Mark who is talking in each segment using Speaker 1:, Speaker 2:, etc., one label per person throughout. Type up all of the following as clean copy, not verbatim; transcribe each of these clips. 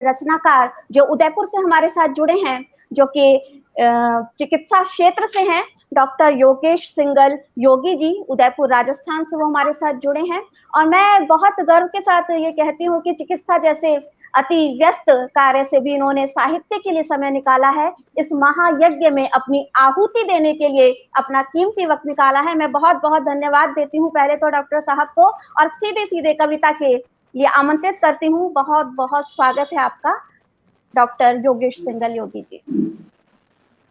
Speaker 1: रचनाकार जो उदयपुर से हमारे साथ जुड़े हैं, जो कि चिकित्सा क्षेत्र से हैं, डॉक्टर योगेश सिंगल योगी जी, उदयपुर राजस्थान से वो हमारे साथ जुड़े हैं। और मैं बहुत गर्व के साथ ये कहती हूँ कि चिकित्सा जैसे अति व्यस्त कार्य से भी इन्होंने साहित्य के लिए समय निकाला है, इस महायज्ञ में अपनी आहुति देने के लिए अपना कीमती वक्त निकाला है। मैं बहुत बहुत धन्यवाद देती हूँ पहले तो डॉक्टर साहब को, और सीधे सीधे कविता के लिए आमंत्रित करती हूँ। बहुत बहुत स्वागत है आपका डॉक्टर योगेश सिंगल योगी जी।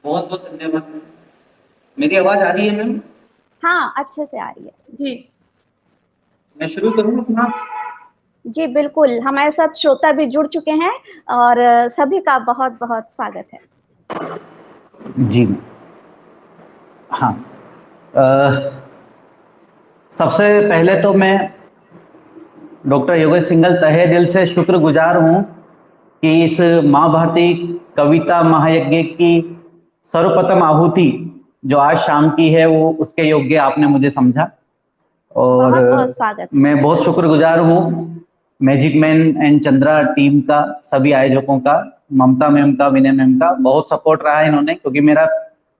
Speaker 2: बहुत बहुत धन्यवाद। मेरी आवाज आ रही है मैम?
Speaker 1: हाँ, अच्छे से आ रही है
Speaker 3: जी।
Speaker 2: मैं शुरू करूँ अपना?
Speaker 1: जी बिल्कुल, हमारे साथ श्रोता भी जुड़ चुके हैं और सभी का बहुत बहुत स्वागत है।
Speaker 2: जी हाँ, सबसे पहले तो मैं डॉक्टर योगेश सिंगल तहे दिल से शुक्रगुजार हूँ कि इस माँ भारती कविता महायज्ञ की सर्वप्रथम आहुति जो आज शाम की है वो उसके योग्य आपने मुझे समझा, और
Speaker 1: बहुत बहुत स्वागत।
Speaker 2: मैं बहुत शुक्रगुजार हूँ magic man and Chandra team का, सभी आयोजकों का, ममता मैम का, विनय मैम का बहुत सपोर्ट रहा है इन्होंने, क्योंकि मेरा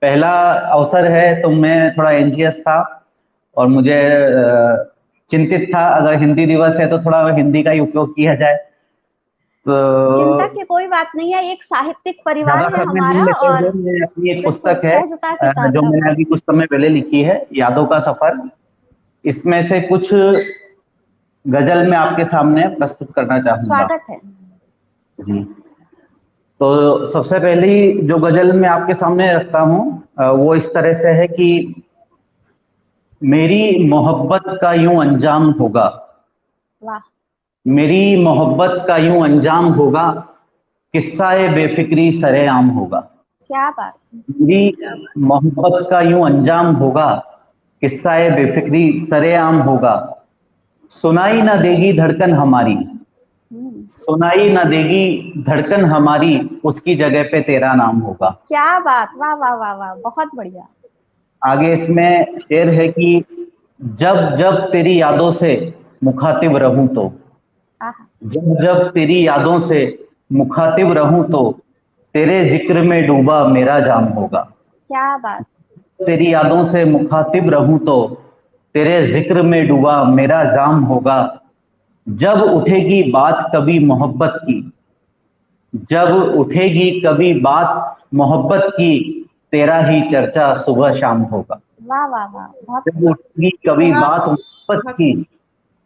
Speaker 2: पहला अवसर है तो मैं थोड़ा एंजियस था और मुझे चिंतित था अगर हिंदी दिवस है तो थोड़ा हिंदी का ही उपयोग किया जाए। तो
Speaker 1: चिंता की कोई बात नहीं है, एक साहित्यिक परिवार है हमारा, और
Speaker 2: अपनी एक पुस्तक है जो मैंने अभी कुछ समय पहले लिखी है, यादों का सफर, इसमें से कुछ गजल में आपके सामने प्रस्तुत करना चाहूंगा।
Speaker 1: स्वागत है
Speaker 2: जी। तो सबसे पहली जो गजल मैं आपके सामने रखता हूँ वो इस तरह से है कि मेरी मोहब्बत का यूं अंजाम होगा,
Speaker 1: वाह,
Speaker 2: मेरी मोहब्बत का यूं अंजाम होगा, किस्सा-ए बेफिक्री सरेआम होगा।
Speaker 1: क्या बात।
Speaker 2: मेरी मोहब्बत का यूं अंजाम होगा, किस्सा-ए बेफिक्री सरेआम होगा, सुनाई ना देगी धड़कन हमारी, सुनाई ना देगी धड़कन हमारी, उसकी जगह पे तेरा नाम होगा।
Speaker 1: क्या बात, वाह वाह वाह वाह, बहुत बढ़िया।
Speaker 2: आगे इसमें शेर है कि जब जब तेरी यादों से मुखातिब रहूं तो, जब जब तेरी यादों से मुखातिब रहूं तो, तेरे जिक्र में डूबा मेरा जाम होगा।
Speaker 1: क्या बात।
Speaker 2: तेरी यादों से मुखातिब रहूं तो, तेरे जिक्र में डूबा मेरा जाम होगा। जब उठेगी बात कभी मोहब्बत की, जब उठेगी कभी बात मोहब्बत की, तेरा ही चर्चा सुबह शाम होगा।
Speaker 1: वाह वाह वाह।
Speaker 2: जब उठेगी कभी बात मोहब्बत की,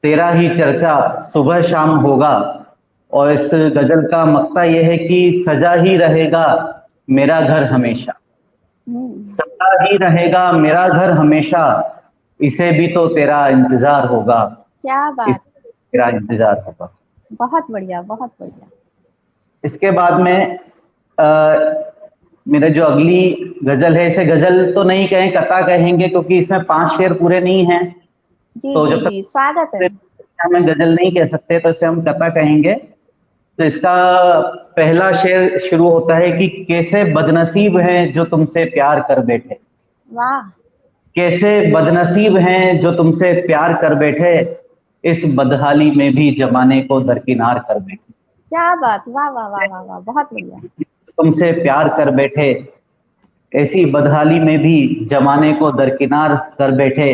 Speaker 2: तेरा ही चर्चा सुबह शाम होगा। और इस गजल का मक्ता यह है कि सजा ही रहेगा मेरा घर हमेशा, सजा ही रहेगा मेरा घर हमेशा, इसे भी तो तेरा इंतजार होगा।
Speaker 1: क्या बात,
Speaker 2: तेरा इंतजार होगा।
Speaker 1: बहुत बढ़िया बहुत बढ़िया।
Speaker 2: इसके बाद में मेरा जो अगली गजल है, इसे गजल तो नहीं कहें, कथा कहेंगे, क्योंकि इसमें 5 शेर पूरे नहीं हैं।
Speaker 1: जी जी जी, स्वागत है।
Speaker 2: हमें गजल नहीं कह सकते तो इसे हम कथा कहेंगे। तो इसका पहला शेर शुरू होता है कि कैसे बदनसीब हैं जो तुमसे प्यार कर बैठे,
Speaker 1: वाह।
Speaker 2: कैसे बदनसीब हैं जो तुमसे प्यार कर बैठे, इस बदहाली में भी जमाने को दरकिनार कर बैठे।
Speaker 1: क्या बात, वाह वाह वाह वाह वाह, बहुत बढ़िया।
Speaker 2: तुमसे प्यार कर बैठे, ऐसी बदहाली में भी जमाने को दरकिनार कर बैठे।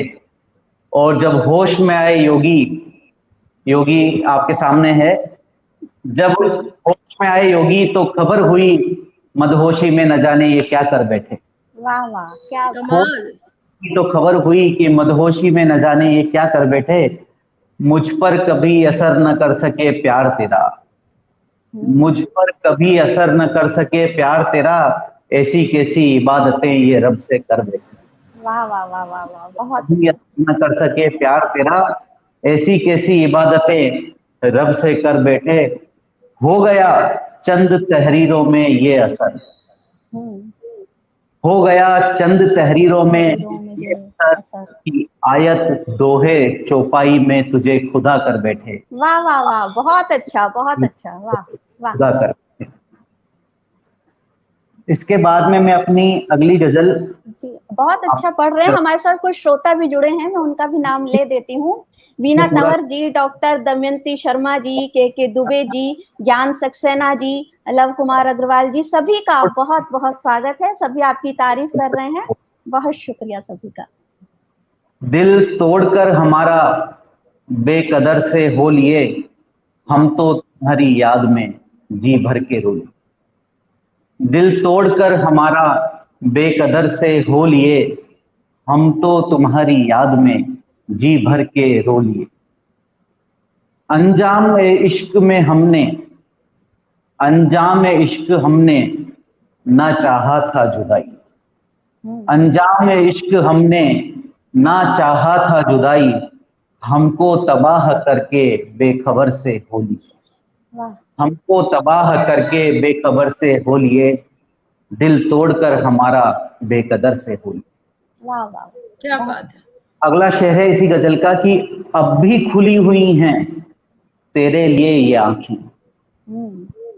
Speaker 2: और जब होश में आए योगी, योगी आपके सामने है, जब होश में आए योगी तो खबर हुई मदहोशी में न जाने ये क्या कर बैठे।
Speaker 1: वाह वाह, क्या बात।
Speaker 2: तो खबर हुई कि मदहोशी में न जाने ये क्या कर बैठे, मुझ पर कभी असर न कर सके प्यार तेरा, मुझ पर कभी असर न कर सके प्यार तेरा, ऐसी कैसी इबादतें ये रब से कर बैठे।
Speaker 1: वाह वाह वाह वाह वाह, बहुत
Speaker 2: न कर सके प्यार तेरा, ऐसी कैसी इबादतें रब से कर बैठे, हो गया चंद तहरीरों में ये असर, हो गया चंद तहरीरों में ये असर की आयत दोहे चौपाई में तुझे खुदा कर बैठे।
Speaker 1: वाह वाह वाह, बहुत अच्छा बहुत अच्छा, वाह वाह।
Speaker 2: खुदा कर। इसके बाद में मैं अपनी अगली गजल,
Speaker 1: जी बहुत अच्छा पढ़ रहे हैं, हमारे साथ कुछ श्रोता भी जुड़े हैं, मैं उनका भी नाम ले देती हूँ। वीना
Speaker 2: पूरा
Speaker 1: तंवर जी, डॉक्टर दमयंती शर्मा जी, के दुबे जी, ज्ञान सक्सेना जी, लव कुमार अग्रवाल जी, सभी का बहुत बहुत स्वागत है। सभी आपकी तारीफ कर रहे हैं, बहुत शुक्रिया सभी का।
Speaker 2: दिल तोड़कर हमारा बेकदर से हो लिए, हम तो तुम्हारी याद में जी भर के रो लिए। दिल तोड़कर हमारा बेकदर से हो लिए, हम तो तुम्हारी याद में जी भर के रो लिए। अंजाम इश्क में हमने, अंजाम इश्क हमने ना चाहा था जुदाई। अंजाम इश्क हमने ना चाहा था जुदाई, हमको तबाह करके बेखबर से हो लिए। हमको तबाह करके बेखबर से हो लिए, दिल तोड़कर हमारा बेकदर से हो लिए।
Speaker 1: वाह वाह,
Speaker 3: क्या बात है।
Speaker 2: अगला शेर है इसी गजल का कि अब भी खुली हुई हैं तेरे लिए ये आंखें,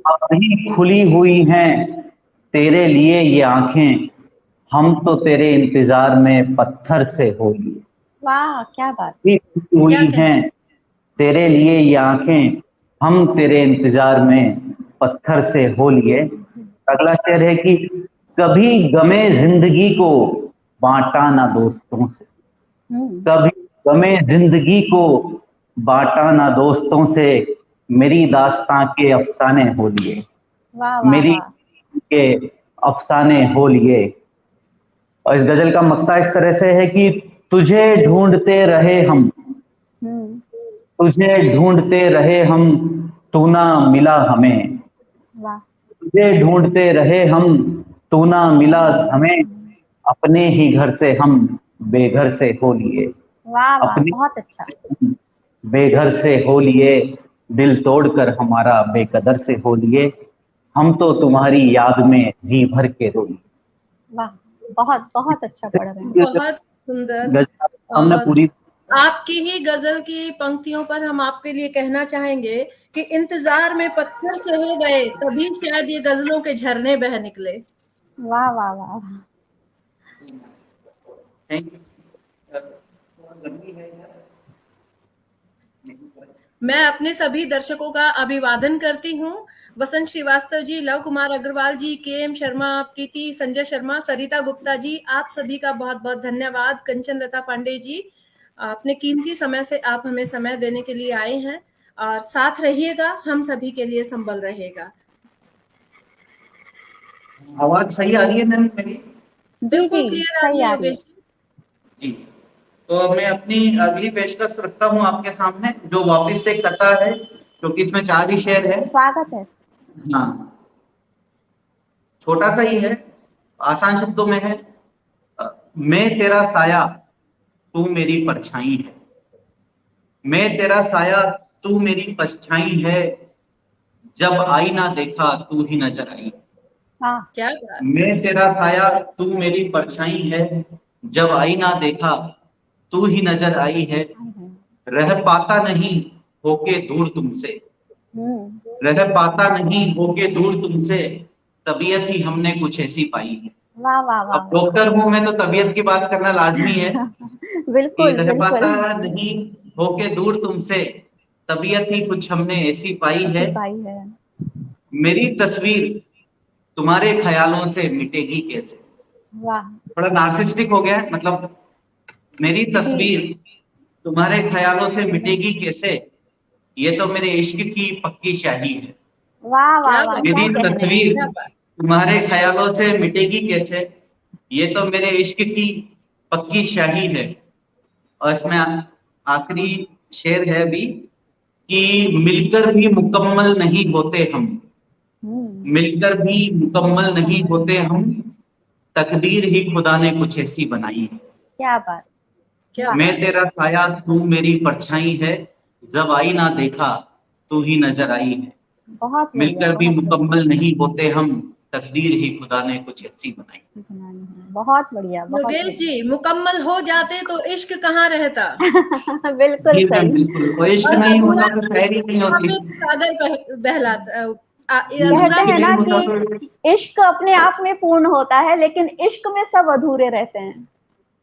Speaker 2: अब भी खुली हुई हैं तेरे लिए ये आंखें, हम तो तेरे इंतजार में पत्थर से हो लिए।
Speaker 1: वाह क्या बात,
Speaker 2: भी खुली हुई हैं तेरे लिए ये आंखें, हम तेरे इंतजार में पत्थर से हो लिए। अगला शेर है कि कभी गमे जिंदगी को बांटा ना दोस्तों से, कभी गमे जिंदगी को बांटा ना दोस्तों से, मेरी दास्तां के अफसाने हो लिए। मेरी के अफसाने हो लिए। और इस गजल का मक्ता इस तरह से है कि तुझे ढूंढते रहे हम, तुझे ढूंढते रहे हम, तू ना मिला हमें। तुझे ढूंढते रहे हम, तू ना मिला हमें, अपने ही घर से हम बेघर से हो लिए। अपने
Speaker 1: बहुत अच्छा,
Speaker 2: बेघर से हो लिए, दिल तोड़कर हमारा बेकदर से हो लिए, हम तो तुम्हारी याद में जी भर के रो लिए।
Speaker 1: वाह, बहुत बहुत अच्छा पढ़ रहे हैं,
Speaker 3: बहुत सुंदर।
Speaker 2: हमने पूरी
Speaker 3: आपकी ही गजल की पंक्तियों पर हम आपके लिए कहना चाहेंगे कि इंतजार में पत्थर से हो गए, तभी शायद ये गजलों के झरने बह निकले।
Speaker 1: वाह वाह वाह,
Speaker 3: मैं अपने सभी दर्शकों का अभिवादन करती हूँ। वसंत श्रीवास्तव जी, लव कुमार अग्रवाल जी, के.एम. शर्मा, प्रीति संजय शर्मा, सरिता गुप्ता जी, आप सभी का बहुत बहुत धन्यवाद। कंचन लता पांडे जी, अपने कीमती समय से आप हमें समय देने के लिए आए हैं और साथ रहिएगा, हम सभी के लिए संबल रहेगा।
Speaker 2: आवाज सही आ रही है मैम मेरी?
Speaker 3: बिल्कुल क्लियर आ रही है योगेश
Speaker 2: जी। तो मैं अपनी अगली पेशकश रखता हूँ आपके सामने, जो वापस से कथा है, क्योंकि इसमें 4 ही शेर है।
Speaker 1: स्वागत है।
Speaker 2: हाँ, छोटा सा ही है, आसान शब्दों में है। मैं तेरा साया तू मेरी परछाई है, मैं तेरा साया तू मेरी परछाई है, जब आईना देखा तू ही नजर आई।
Speaker 3: क्या
Speaker 2: मैं तेरा साया तू मेरी परछाई है, जब आईना देखा तू ही नजर आई है, रह पाता नहीं होके दूर तुमसे, रह पाता नहीं होके दूर तुमसे, तबीयत ही हमने कुछ ऐसी पाई है।
Speaker 1: वाह वाह वाह,
Speaker 2: अब डॉक्टर हूं मैं तो तबीयत की बात करना लाजमी है।
Speaker 1: बिल्कुल
Speaker 2: रह पाता
Speaker 1: बिल्कुल
Speaker 2: नहीं होके दूर तुमसे, तबीयत ही कुछ हमने ऐसी पाई है। मेरी तस्वीर तुम्हारे ख्यालों से मिटेगी कैसे।
Speaker 1: वाह,
Speaker 2: थोड़ा नार्सिस्टिक हो गया है, मतलब मेरी तस्वीर तुम्हारे ख्यालों से मिटेगी कैसे, ये तो मेरे इश्क की पक्की शाही है।
Speaker 1: वाह वाह वाह,
Speaker 2: मेरी तस्वीर तुम्हारे ख्यालों से मिटेगी कैसे, ये तो मेरे इश्क की पक्की शाही है। और इसमें आखिरी शेर है भी कि मिलकर भी मुकम्मल नहीं होते हम, मिलकर भी मुकम्मल नहीं होते हम, तकदीर ही खुदा ने कुछ ऐसी बनाई है।
Speaker 1: क्या बात,
Speaker 2: मैं तेरा साया तू मेरी परछाई है, जब आई ना देखा तू ही नजर आई है।
Speaker 1: बहुत
Speaker 2: मिलकर भी मुकम्मल नहीं होते हम, तकदीर ही खुदा ने कुछ ऐसी बनाई।
Speaker 1: बहुत बढ़िया।
Speaker 3: योगेश जी, मुकम्मल हो जाते तो इश्क कहाँ रहता।
Speaker 1: बिल्कुल सही,
Speaker 2: बिल्कुल, इश्क नहीं होता तो शायरी नहीं होती।
Speaker 3: सागर बहलाता।
Speaker 1: कहते हैं ना कि इश्क अपने आप में पूर्ण होता है, लेकिन इश्क में सब अधूरे रहते हैं।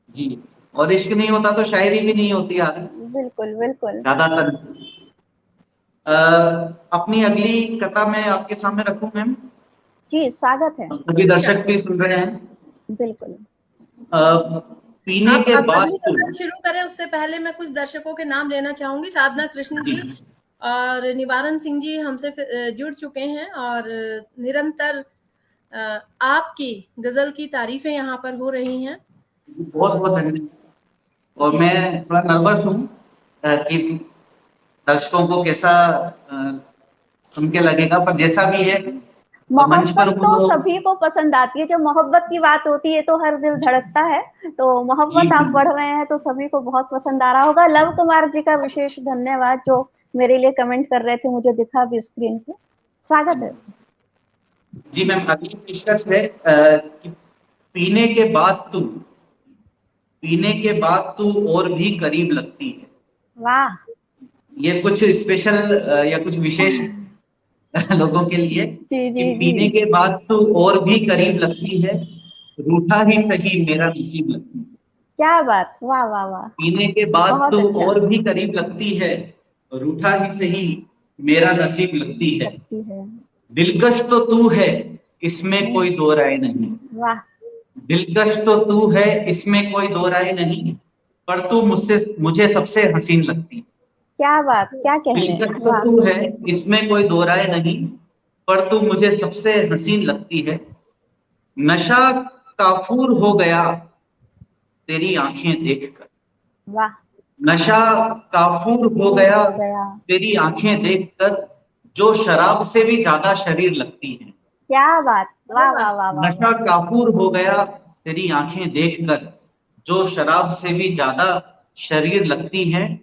Speaker 2: जी, और इश्क नहीं होता तो शायरी भी नहीं होती यार।
Speaker 1: बिल्कुल बिल्कुल।
Speaker 2: ज्यादातर अपनी अगली कथा मैं आपके सामने रखूं मैम?
Speaker 1: जी स्वागत है।
Speaker 2: सभी दर्शक भी सुन रहे हैं।
Speaker 1: बिल्कुल।
Speaker 2: पीने
Speaker 3: आप
Speaker 2: के
Speaker 3: अब
Speaker 2: बाद
Speaker 3: अगली कथा शुरू करें उससे पहले मैं कुछ दर्शकों के नाम लेना चाहूंगी। साधना कृष्ण जी और निवारण सिंह जी हमसे जुड़ चुके हैं और निरंतर आपकी गजल की तारीफें यहाँ पर हो रही हैं।
Speaker 2: बहुत बहुत धन्यवाद। और
Speaker 3: जी।
Speaker 2: मैं थोड़ा नर्वस हूँ कि दर्शकों को कैसा सुन के लगेगा, पर जैसा भी है मंच पर
Speaker 1: मोहब्बत
Speaker 2: हूँ
Speaker 1: तो
Speaker 2: तो
Speaker 1: सभी को पसंद आती है, जब मोहब्बत की बात होती है तो हर दिल धड़कता है। तो
Speaker 2: जी
Speaker 1: मोहब्बत आप बढ़ रहे हैं तो सभी को बहुत पसंद आ रहा होगा। लव कुमार जी का विशेष धन्यवाद जो मेरे लिए कमेंट कर रहे थे, मुझे दिखा भी स्क्रीन पे। स्वागत है।
Speaker 2: जी मैम, अगली पेशकश है कि पीने के बाद तू और भी करीब लगती है।
Speaker 1: वाह।
Speaker 2: ये कुछ स्पेशल या कुछ विशेष लोगों के लिए
Speaker 1: जी
Speaker 2: कि
Speaker 1: जी जी।
Speaker 2: पीने के बाद तू और भी करीब लगती है, रूठा ही सही मेरा नसीब लगती है।
Speaker 1: क्या बात, वाह वाह वाह।
Speaker 2: पीने के बाद
Speaker 1: बहुत
Speaker 2: तू
Speaker 1: अच्छा।
Speaker 2: और भी करीब लगती है, रूठा ही सही मेरा नसीब लगती है।
Speaker 1: लगती है।
Speaker 2: दिलकश तो तू है, इसमें कोई दो राय नहीं।
Speaker 1: वाह।
Speaker 2: दिलकश तो तू है, इसमें कोई दो राय नहीं, पर तू मुझे सबसे हसीन लगती है।
Speaker 1: क्या बात, क्या कहने।
Speaker 2: दिलकश तो
Speaker 1: वाह।
Speaker 2: तू है, इसमें कोई दो राय नहीं, पर तू मुझे सबसे हसीन लगती है। नशा काफूर हो गया तेरी आंखें देखकर।
Speaker 1: वाह।
Speaker 2: नशा काफूर हो गया
Speaker 1: हो गया।
Speaker 2: तेरी आंखें देखकर, जो शराब से भी ज्यादा शरीर लगती है।
Speaker 1: क्या बात, वाह
Speaker 3: वाह।
Speaker 1: वाह वाह वाह
Speaker 2: नशा
Speaker 1: वाह।
Speaker 2: काफूर हो गया तेरी आंखें देखकर, जो शराब से भी ज्यादा शरीर लगती है।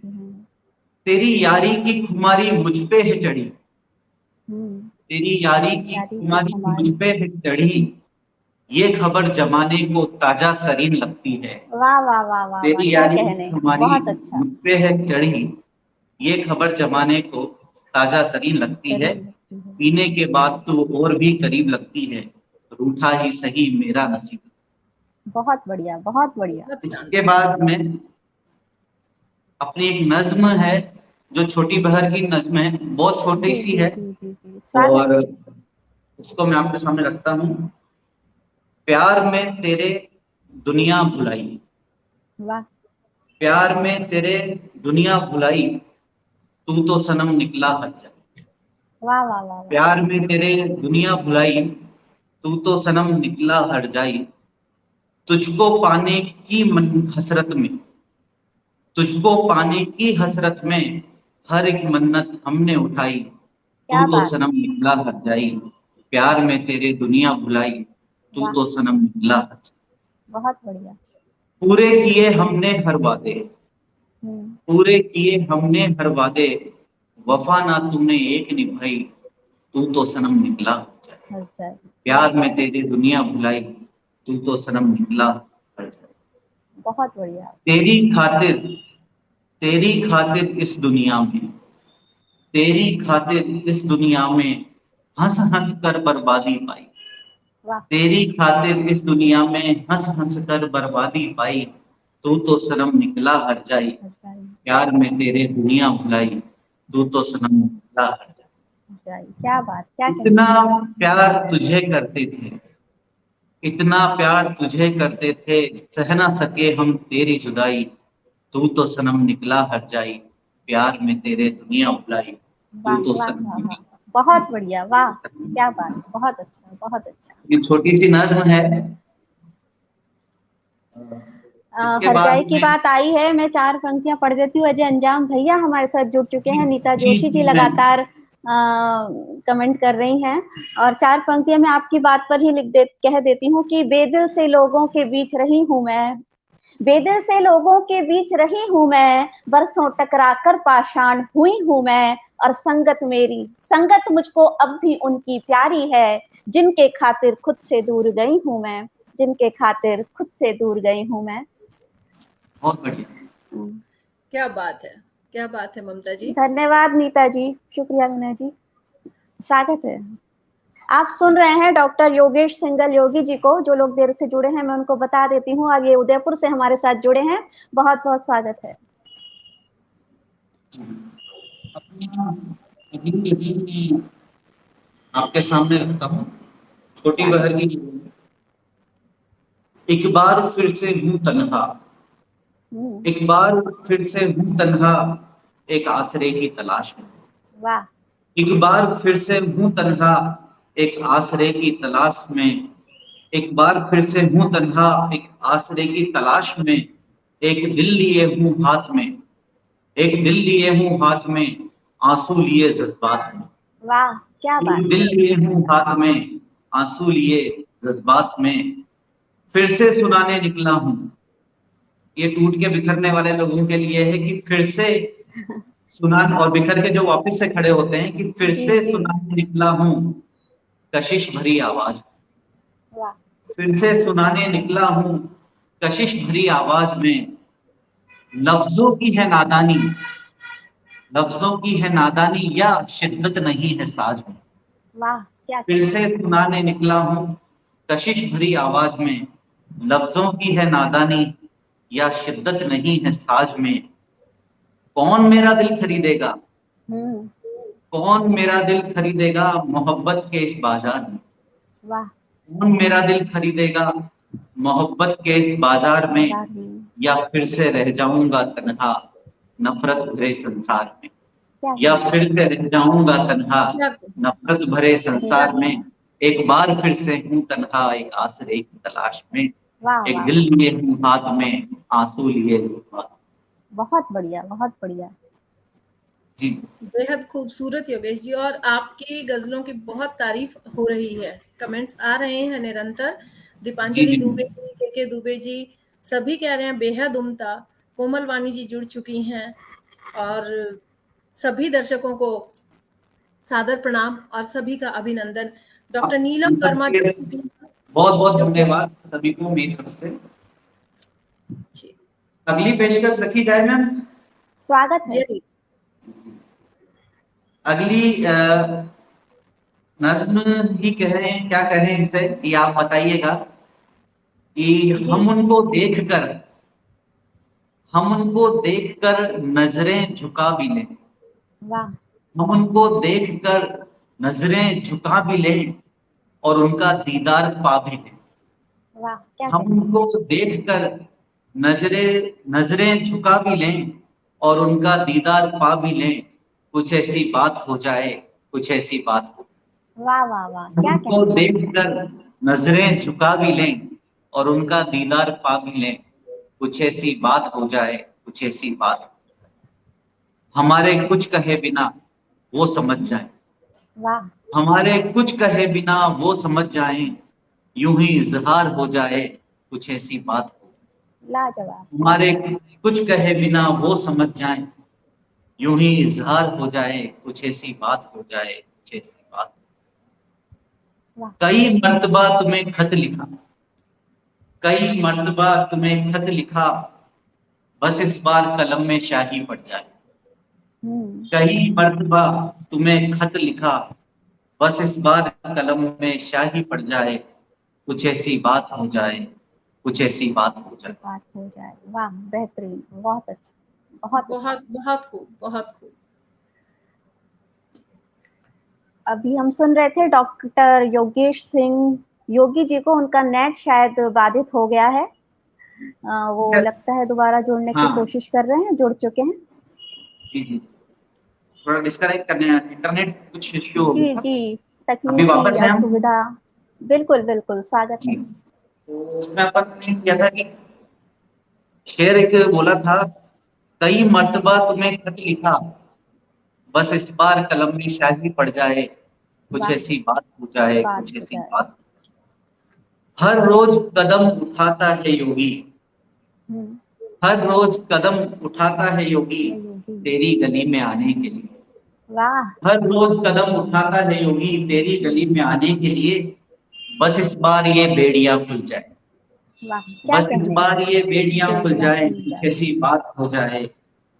Speaker 2: तेरी यारी की खुमारी मुझ पे है चढ़ी। तेरी यारी की
Speaker 1: यारी की
Speaker 2: खुमारी मुझ
Speaker 1: हमारी।
Speaker 2: पे है चढ़ी, ये खबर जमाने को ताजा तरीन लगती है।
Speaker 1: वाह वाह वाह वाह वाह,
Speaker 2: तेरी
Speaker 1: क्या
Speaker 2: यारी की
Speaker 1: कहने।
Speaker 2: खुमारी
Speaker 1: बहुत अच्छा।
Speaker 2: मुझ पे है चढ़ी, ये खबर जमाने को ताजा तरीन लगती है।
Speaker 1: करीब लगती है।
Speaker 2: पीने के बाद तो और भी करीब लगती है, रूठा ही सही मेरा नसीब।
Speaker 1: बहुत बढ़िया, बहुत बढ़िया।
Speaker 3: बहुत
Speaker 2: इसके
Speaker 3: शानदार।
Speaker 2: बाद में अपनी एक नज्म है, जो छोटी बहर की नज्म है, बहुत छोटी
Speaker 1: जी
Speaker 2: सी
Speaker 1: जी
Speaker 2: है,
Speaker 1: जी जी जी, स्वागत
Speaker 2: और
Speaker 1: है।
Speaker 2: उसको मैं आपके सामने रखता हूँ। प्यार में तेरे दुनिया भुलाई,
Speaker 1: वाह।
Speaker 2: प्यार में तेरे दुनिया भुलाई, तू तो सनम निकला हर जाए।
Speaker 1: वाह वाह वाह वाह।
Speaker 2: प्यार में तेरे दुनिया भुलाई, तू तो सनम निकला हर जाई। तुझको पाने की हसरत में, तुझको पाने की हसरत में, हर एक मन्नत हमने उठाई। तू
Speaker 1: क्या
Speaker 2: तो
Speaker 1: बात।
Speaker 2: सनम निकला हर जाई। प्यार में तेरे दुनिया भुलाई, तू
Speaker 1: वाह।
Speaker 2: तो सनम निकला हर जाई।
Speaker 1: बहुत बढ़िया।
Speaker 2: पूरे किए हमने हर वादे,
Speaker 1: हम्म।
Speaker 2: पूरे किए हमने हर वादे, वफा ना तूने एक निभाई। तू तो सनम निकला हर जाई।
Speaker 1: अच्छा। वाह।
Speaker 2: प्यार में तेरी दुनिया भुलाई, तू तो सनम निकला हर जाई।
Speaker 1: बहुत बढ़िया।
Speaker 2: तेरी खातिर, तेरी खातिर इस दुनिया में, तेरी खातिर इस दुनिया में, हंस हंस कर बर्बादी पाई।
Speaker 1: वाह।
Speaker 2: तेरी खातिर इस दुनिया में हंस हंस कर बर्बादी पाई। तू तो सनम निकला हर जाई।
Speaker 1: अच्छा।
Speaker 2: प्यार में तेरे दुनिया भुलाई, तू तो सनम निकला हर जाई।
Speaker 1: क्या बात, क्या कहने।
Speaker 2: इतना प्यार तुझे करते थे, इतना प्यार तुझे करते थे, सह ना सके हम तेरी जुदाई। तू तो सनम निकला हर जाई। प्यार में तेरे दुनिया भुलाई, तू
Speaker 1: वाह
Speaker 2: तो
Speaker 1: वाह
Speaker 2: सनम
Speaker 1: वाह वाह।
Speaker 2: निकला।
Speaker 1: बहुत बढ़िया, वाह। क्या बात, बहुत अच्छा, बहुत अच्छा।
Speaker 2: ये छोटी सी नज्म है। इसके
Speaker 1: हरजाई
Speaker 2: बाद
Speaker 1: की
Speaker 2: में
Speaker 1: बात आई है, मैं 4 पंक्तियां पढ़ देती हूँ। अजय अंजाम भैया हमारे साथ जुड़ चुके
Speaker 2: जी
Speaker 1: हैं, नीता
Speaker 2: जी
Speaker 1: जोशी जी
Speaker 2: जी मैम।
Speaker 1: लगातार कमेंट कर रही हैं। और 4 पंक्तियां मैं आपकी बात पर ही कह देती हूँ कि बेदिल से लोगों के बीच रही हूँ मैं, बेदिल से लोगों के बीच रही हूँ मैं, बरसों टकरा कर पाषाण हुई हूँ मैं। और संगत मेरी, संगत मुझको अब भी उनकी प्यारी है, जिनके खातिर खुद से दूर गई हूँ मैं, जिनके खातिर खुद से दूर गई हूँ मैं।
Speaker 2: बहुत बढ़िया।
Speaker 3: क्या बात है, क्या बात है ममता जी।
Speaker 1: धन्यवाद नीता जी, शुक्रिया विनय जी, स्वागत है। आप सुन रहे हैं डॉक्टर योगेश सिंगल योगी जी को। जो लोग देर से जुड़े हैं मैं उनको बता देती हूँ, आगे उदयपुर से हमारे साथ जुड़े हैं। बहुत बहुत स्वागत है।
Speaker 2: आपके सामने रखता हूँ छोटी बहर की। एक बार फिर से हूँ तन्हा, एक बार फिर से हूँ तन्हा, एक आसरे की तलाश में।
Speaker 1: वाह।
Speaker 2: एक बार फिर से हूँ तन्हा, एक आसरे की तलाश में। एक बार फिर से हूँ तन्हा, एक आसरे की तलाश में। एक दिल लिए हूँ हाथ में, एक दिल लिए हूँ हाथ में, आंसू लिए जज्बात में।
Speaker 1: वाह क्या बात।
Speaker 2: एक दिल लिए हूँ हाथ में, आंसू लिए जज्बात में। फिर से सुनाने निकला हूँ, ये टूट के बिखरने वाले लोगों के लिए है कि फिर से सुनाने, और बिखर के जो वापस से खड़े होते हैं, कि फिर से सुनाने निकला हूँ कशिश भरी आवाज।
Speaker 1: वाह।
Speaker 2: फिर से सुनाने निकला हूँ कशिश भरी आवाज में। लफ्जों की है नादानी, लफ्जों की है नादानी, या शिद्दत नहीं है साज में।
Speaker 1: वाह क्या।
Speaker 2: फिर से सुनाने निकला हूँ कशिश भरी आवाज में। लफ्जों की है नादानी, या शिद्दत नहीं है साज में। कौन मेरा दिल खरीदेगा, कौन मेरा दिल खरीदेगा मोहब्बत के इस बाजार में।
Speaker 1: वाह।
Speaker 2: कौन मेरा दिल खरीदेगा मोहब्बत के इस बाजार में। या फिर से रह जाऊंगा तन्हा नफरत भरे संसार में। या फिर से रह जाऊंगा तन्हा नफरत भरे संसार में। एक बार फिर से हूँ तन्हा, एक आसरे की तलाश में। एक दिल लिए हूँ हाथ में, आंसू लिए जज्बात।
Speaker 1: बहुत बढ़िया, बहुत बढ़िया
Speaker 2: जी।
Speaker 3: बेहद खूबसूरत योगेश जी, और आपकी गजलों की बहुत तारीफ हो रही है, कमेंट्स आ रहे हैं निरंतर। दीपांजलि दुबे जी, के दुबे जी, सभी कह रहे हैं बेहद उम्दा। कोमल वाणी जी जुड़ चुकी हैं, और सभी दर्शकों को सादर प्रणाम और सभी का अभिनंदन। डॉक्टर नीलम वर्मा जी,
Speaker 2: बहुत बहुत धन्यवाद सभी को मेरी तरफ से। अगली पेशकश रखी जाए मैम।
Speaker 1: स्वागत है।
Speaker 2: अगली नज्म ही कहें, क्या कहें इसे, ये आप बताइएगा। कि हम उनको देखकर नजरें झुका भी लें।
Speaker 1: वाह।
Speaker 2: हम उनको देखकर नजरें झुका भी लें और उनका दीदार पा भी लें।
Speaker 1: वाह क्या।
Speaker 2: हम उनको देखकर नजरें झुका भी लें और उनका दीदार पा भी लें। कुछ ऐसी बात हो जाए, कुछ ऐसी बात हो।
Speaker 1: वाह वाह वाह क्या।
Speaker 2: उनको देखकर नजरें झुका भी लें और उनका दीदार पा भी लें। कुछ ऐसी बात हो जाए, कुछ ऐसी बात हो। हमारे कुछ कहे बिना वो समझ जाए।
Speaker 1: वाह।
Speaker 2: हमारे कुछ कहे बिना वो समझ जाए। यूं ही इजहार हो जाए, कुछ ऐसी बात हो।
Speaker 1: लाजवाब।
Speaker 2: हमारे कुछ कहे बिना वो समझ जाए। यूं ही इजहार हो जाए, कुछ ऐसी बात हो जाए, कुछ ऐसी बात। कई मर्तबा तुम्हें खत लिखा, कई मर्तबा तुम्हें खत लिखा, बस इस बार कलम में शाही पड़ जाए। कई मर्तबा तुम्हें खत लिखा, बस इस बार कलम में शाही पड़ जाए। कुछ ऐसी बात हो जाए, कुछ ऐसी बात हो जाए।
Speaker 1: वाह बेहतरीन, बहुत अच्छा, बहुत
Speaker 3: बहुत बहुत खूब, बहुत खूब।
Speaker 1: अभी हम सुन रहे थे डॉक्टर योगेश सिंह योगी जी को। उनका नेट शायद बाधित हो गया है, वो लगता है दोबारा जुड़ने की कोशिश कर रहे हैं। जुड़ चुके हैं।
Speaker 2: जी, थोड़ा डिस्कनेक्ट करने, इंटरनेट कुछ इश्यू हो गया।
Speaker 1: जी, तकनीकी असुविधा। बिल्कुल बिल्कुल, स्वागत है।
Speaker 2: तो उसमें अपन ने किया था कि शेर एक बोला था, कई मर्तबा तुम्हें खत लिखा, बस इस बार कलम में शाही पड़ जाए। कुछ ऐसी बात हो जाए, कुछ ऐसी बात। हर रोज कदम उठाता है योगी, हर रोज कदम उठाता है योगी तेरी गली में आने के लिए। हर रोज कदम उठाता है योगी तेरी गली में आने के लिए। बस इस बार ये बेड़ियां खुल जाए, बस इस बार ये बेड़ियां खुल जाए। कुछ ऐसी बात हो जाए,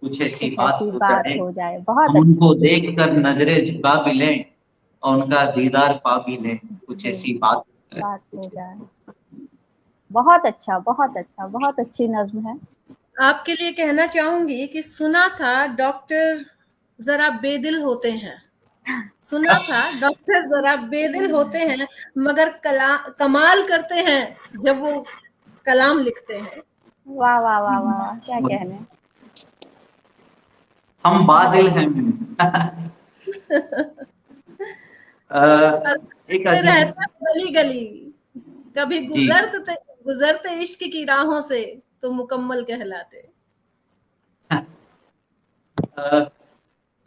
Speaker 2: कुछ ऐसी बात हो जाए।
Speaker 1: बहुत
Speaker 2: हम उनको देखकर नजरें झुका भी लें और उनका दीदार पा भी लें, कुछ ऐसी बात
Speaker 1: हो जाए। बहुत अच्छा, बहुत अच्छा, बहुत अच्छी नज्म है।
Speaker 3: आपके लिए कहना चाहूंगी कि सुना था डॉक्टर जरा बेदिल होते हैं, सुना था डॉक्टर जरा बेदिल होते हैं, मगर कमाल करते हैं जब वो कलाम लिखते हैं।
Speaker 1: वाह वाह वाह वाह, क्या कहने।
Speaker 2: हम बादिल हैं। एक
Speaker 3: रहते
Speaker 2: अजीब
Speaker 3: गली गली, कभी
Speaker 2: जी
Speaker 3: गुजरते इश्क की राहों से तो मुकम्मल कहलाते।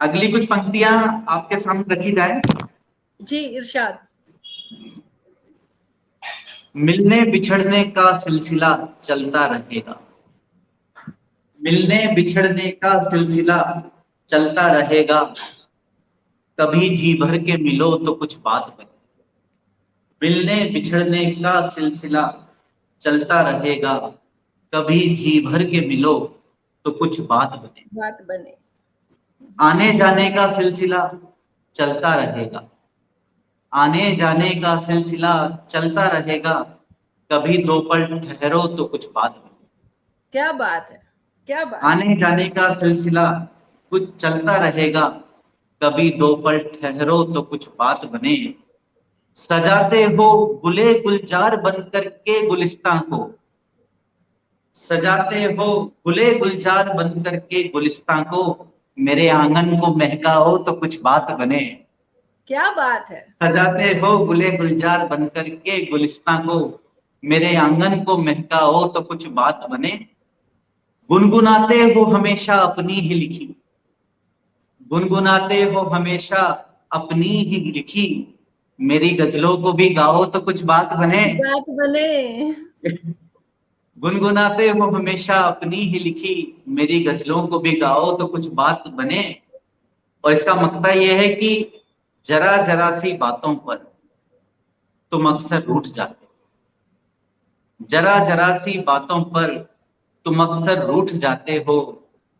Speaker 2: अगली कुछ पंक्तियां आपके सामने रखी जाए।
Speaker 3: जी इरशाद।
Speaker 2: मिलने बिछड़ने का सिलसिला चलता रहेगा, मिलने बिछड़ने का सिलसिला चलता रहेगा, कभी जी भर के मिलो तो कुछ बात बने। मिलने बिछड़ने का सिलसिला चलता रहेगा, कभी जी भर के मिलो तो कुछ बात
Speaker 3: बने।
Speaker 2: आने जाने का सिलसिला चलता रहेगा, आने जाने का सिलसिला चलता रहेगा, कभी दो पल ठहरो तो कुछ बात बने।
Speaker 3: क्या बात है, क्या बात।
Speaker 2: आने जाने का सिलसिला कुछ चलता रहेगा, कभी दो पल ठहरो तो कुछ बात बने। सजाते हो गुले गुलजार बन करके गुलिस्तां को, सजाते हो गुले गुलजार बन करके गुलिस्तां को, मेरे आंगन को महकाओ तो कुछ बात बने।
Speaker 3: क्या बात है।
Speaker 2: सजाते हो गुले गुलजार बन करके गुलिस्तां को, मेरे आंगन को महकाओ तो कुछ बात बने। गुनगुनाते हो हमेशा अपनी ही लिखी, गुनगुनाते हो हमेशा अपनी ही लिखी, मेरी गजलों को भी गाओ तो कुछ बात बने।
Speaker 3: बात बने।
Speaker 2: गुनगुनाते हो हमेशा अपनी ही लिखी, मेरी गजलों को भी गाओ तो कुछ बात बने। और इसका मकता यह है कि जरा जरा सी बातों पर तुम अक्सर रूठ जाते, जरा जरा सी बातों पर तुम अक्सर रूठ जाते हो,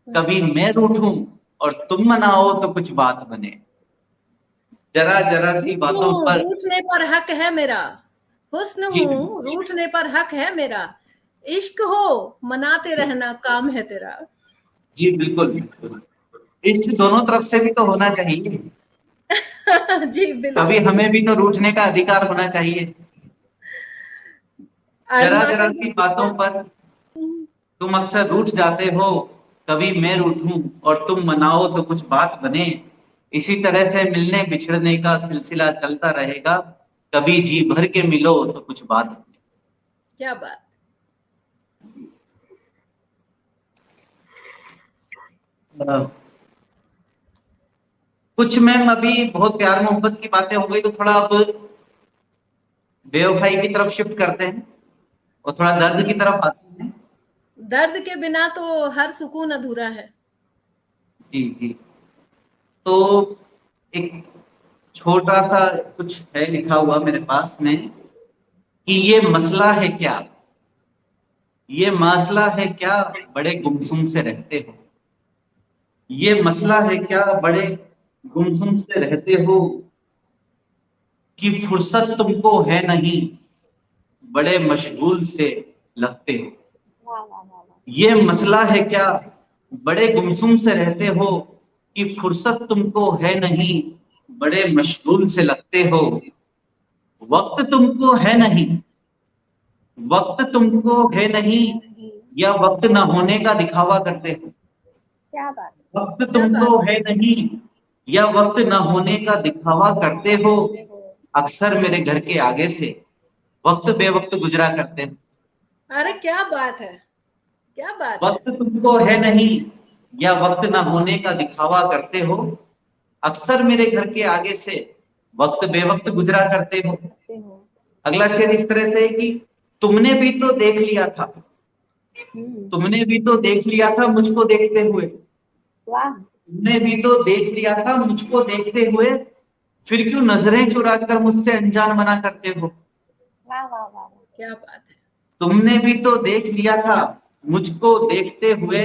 Speaker 2: कभी मैं रूठूं और तुम मनाओ तो कुछ बात बने। जरा जरा सी बातों पर
Speaker 3: रूठने पर हक है मेरा, हुस्न हूँ रूठने पर हक है मेरा, इश्क हो मनाते रहना काम है तेरा।
Speaker 2: जी बिल्कुल बिल्कुल, इश्क दोनों तरफ से भी तो होना चाहिए।
Speaker 3: जी बिल्कुल।
Speaker 2: कभी हमें भी तो रूठने का अधिकार होना चाहिए। जरा जरा सी बातों पर तुम अक्सर रूठ जाते हो, कभी मैं रूठूं और तुम मनाओ तो कुछ बात बने। इसी तरह से मिलने बिछड़ने का सिलसिला चलता रहेगा, कभी जी भर के मिलो तो कुछ बात बने।
Speaker 3: क्या बात।
Speaker 2: कुछ मैम अभी बहुत प्यार मोहब्बत की बातें हो गई, तो थोड़ा अब बेवफाई की तरफ शिफ्ट करते हैं और थोड़ा दर्द की तरफ आते हैं।
Speaker 3: दर्द के बिना तो हर सुकून अधूरा है।
Speaker 2: जी जी, तो एक छोटा सा कुछ है लिखा हुआ मेरे पास में कि ये मसला है क्या, ये मसला है क्या बड़े गुमसुम से रहते हो, ये मसला है क्या बड़े गुमसुम से रहते हो, कि फुर्सत तुमको है नहीं बड़े मशगूल से लगते हो। ये मसला है क्या बड़े गुमसुम से रहते हो, कि फुर्सत तुमको है नहीं बड़े मशगूल से लगते हो। वक्त तुमको है नहीं, वक्त तुमको है नहीं, या वक्त न होने का दिखावा करते हो।
Speaker 1: क्या बात।
Speaker 2: वक्त तुमको है नहीं, या वक्त न होने का दिखावा करते हो, अक्सर मेरे घर के आगे से वक्त बेवक्त गुजरा करते हो।
Speaker 3: अरे क्या बात है, क्या बात।
Speaker 2: वक्त तुमको है नहीं, या वक्त न होने का दिखावा करते हो, अक्सर मेरे घर के आगे से वक्त बेवक्त गुजरा करते हो। अगला शेर इस तरह से कि तुमने भी तो देख लिया था, तुमने भी तो देख लिया था मुझको देखते हुए, तुमने भी तो देख लिया था मुझको देखते हुए, फिर क्यों नजरें चुरा कर मुझसे अनजान बना करते हो।
Speaker 1: वाह वाह वाह,
Speaker 3: क्या बात है।
Speaker 2: तुमने भी तो देख लिया था मुझको देखते हुए,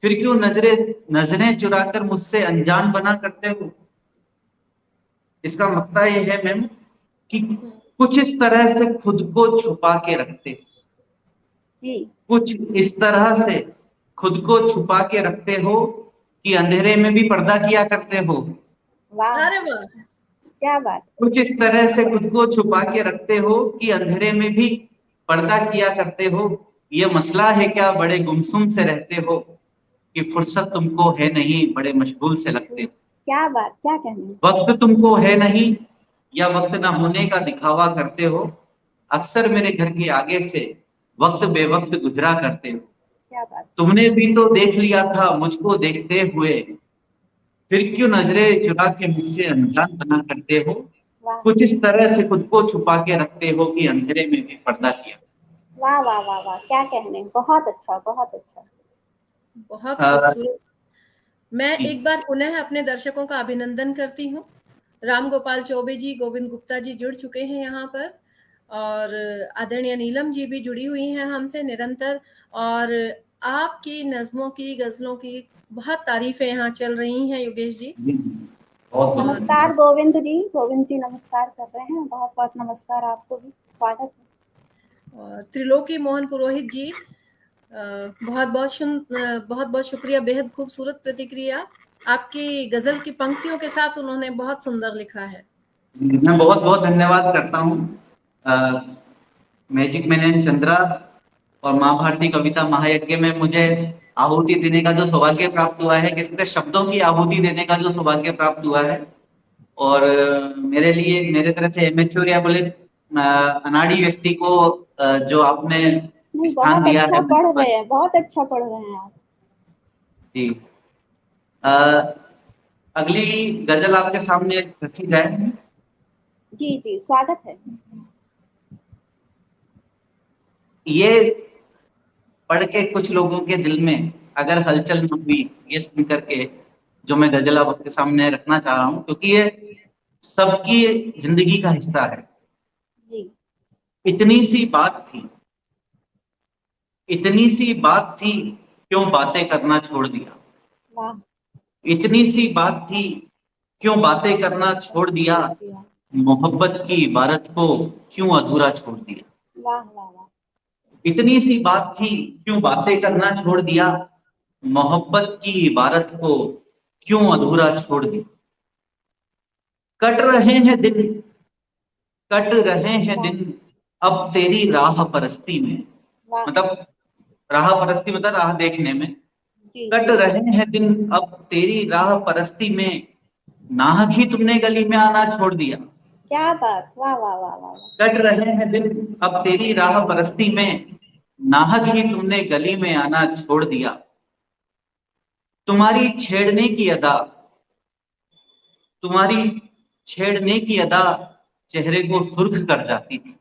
Speaker 2: फिर क्यों नजरें चुरा कर मुझसे अनजान बना करते हो। इसका मतलब ये है मैम कि कुछ इस तरह से खुद को छुपा के रखते,
Speaker 1: जी
Speaker 2: कुछ इस तरह से खुद को छुपा के रखते हो कि अंधेरे में भी पर्दा किया करते हो।
Speaker 1: वाह,
Speaker 3: अरे वाह,
Speaker 1: क्या बात।
Speaker 2: कुछ इस तरह से खुद को छुपा के रखते हो कि अंधेरे में भी पर्दा किया करते हो। ये मसला है क्या बड़े गुमसुम से रहते हो कि फुर्सत तुमको है नहीं, बड़े मशगूल से लगते हो।
Speaker 1: क्या बात, क्या कहने।
Speaker 2: वक्त तुमको है नहीं या वक्त ना होने का दिखावा करते हो। अक्सर मेरे घर के आगे से वक्त बेवक्त गुजरा करते हो।
Speaker 1: क्या बात।
Speaker 2: तुमने भी तो देख लिया था मुझको देखते हुए, फिर क्यों नजरें चुरा के मुझसे अनजान बना करते हो।
Speaker 1: वाह
Speaker 2: कुछ इस तरह से खुद को छुपा के रखते हो कि अंधेरे में भी पर्दा किया।
Speaker 1: वाह वाह वाह वाह, क्या कहने, बहुत अच्छा, बहुत अच्छा।
Speaker 3: बहुत
Speaker 2: अ,
Speaker 3: खूबसूरत। मैं
Speaker 2: जी
Speaker 3: एक बार पुनः अपने दर्शकों का अभिनंदन करती हूँ। राम गोपाल चौबे जी, गोविंद गुप्ता जी जुड़ चुके हैं यहाँ पर, और आदरणीय नीलम जी भी जुड़ी हुई हैं हमसे निरंतर, और आपकी नज्मों की, गजलों की बहुत तारीफें यहाँ चल रही हैं योगेश जी।
Speaker 2: जी, बहुत बहुत
Speaker 3: और
Speaker 1: नमस्कार गोविंद जी, गोविंद जी नमस्कार कर रहे हैं, बहुत बहुत नमस्कार, आपको भी स्वागत है।
Speaker 3: त्रिलोकी मोहन पुरोहित जी, बहुत बहुत शुक्रिया, बेहद खूबसूरत प्रतिक्रिया। आपकी गजल की पंक्तियों के साथ उन्होंने बहुत सुंदर लिखा है।
Speaker 2: मैं बहुत बहुत धन्यवाद करता हूँ मैजिक मैन एंड चंद्रा और माँ भारती कविता महायज्ञ में मुझे आहुति देने का जो सौभाग्य प्राप्त हुआ है, किसी शब्दों की आहुति देने का जो सौभाग्य प्राप्त हुआ है। और मेरे लिए, मेरे तरह से एमेच्योर या बोले अनाड़ी व्यक्ति को जो आपने
Speaker 1: नहीं,
Speaker 2: स्थान
Speaker 1: बहुत
Speaker 2: दिया
Speaker 1: अच्छा
Speaker 2: है
Speaker 1: पढ़
Speaker 2: मंच पर।
Speaker 1: रहे हैं, बहुत अच्छा पढ़ रहे हैं आप।
Speaker 2: जी, अ, अगली गजल आपके सामने रखी जाए।
Speaker 1: जी जी, स्वागत है।
Speaker 2: ये पढ़ के कुछ लोगों के दिल में अगर हलचल न हुई, ये सुन करके जो मैं गजल आपके सामने रखना चाह रहा हूँ, क्योंकि ये सबकी जिंदगी का हिस्सा है।
Speaker 1: जी।
Speaker 2: इतनी सी बात थी, इतनी सी बात थी, क्यों बातें करना छोड़ दिया।
Speaker 1: वाह।
Speaker 2: इतनी सी बात थी, क्यों बातें करना छोड़ दिया। मोहब्बत की इबारत को क्यों अधूरा छोड़ दिया।
Speaker 1: वाह वाह वाह।
Speaker 2: इतनी सी बात थी, क्यों बातें करना छोड़ दिया। मोहब्बत की इबारत को क्यों अधूरा छोड़ दिया। कट रहे हैं दिन, कट रहे हैं
Speaker 1: वाह
Speaker 2: दिन अब तेरी राह परस्ती में।
Speaker 1: वाह।
Speaker 2: मतलब राह परस्ती मतलब राह देखने में।
Speaker 1: जी
Speaker 2: कट
Speaker 1: जी।
Speaker 2: रहे हैं दिन अब तेरी राह परस्ती में, नाहक ही तुमने गली में आना छोड़ दिया।
Speaker 1: क्या बात, वाह वाह वाह वाह वाह।
Speaker 2: कट रहे हैं दिन अब तेरी राह परस्ती में, नाहक ही तुमने गली में आना छोड़ दिया। तुम्हारी छेड़ने की अदा, तुम्हारी छेड़ने की अदा चेहरे को सुर्ख कर जाती थी।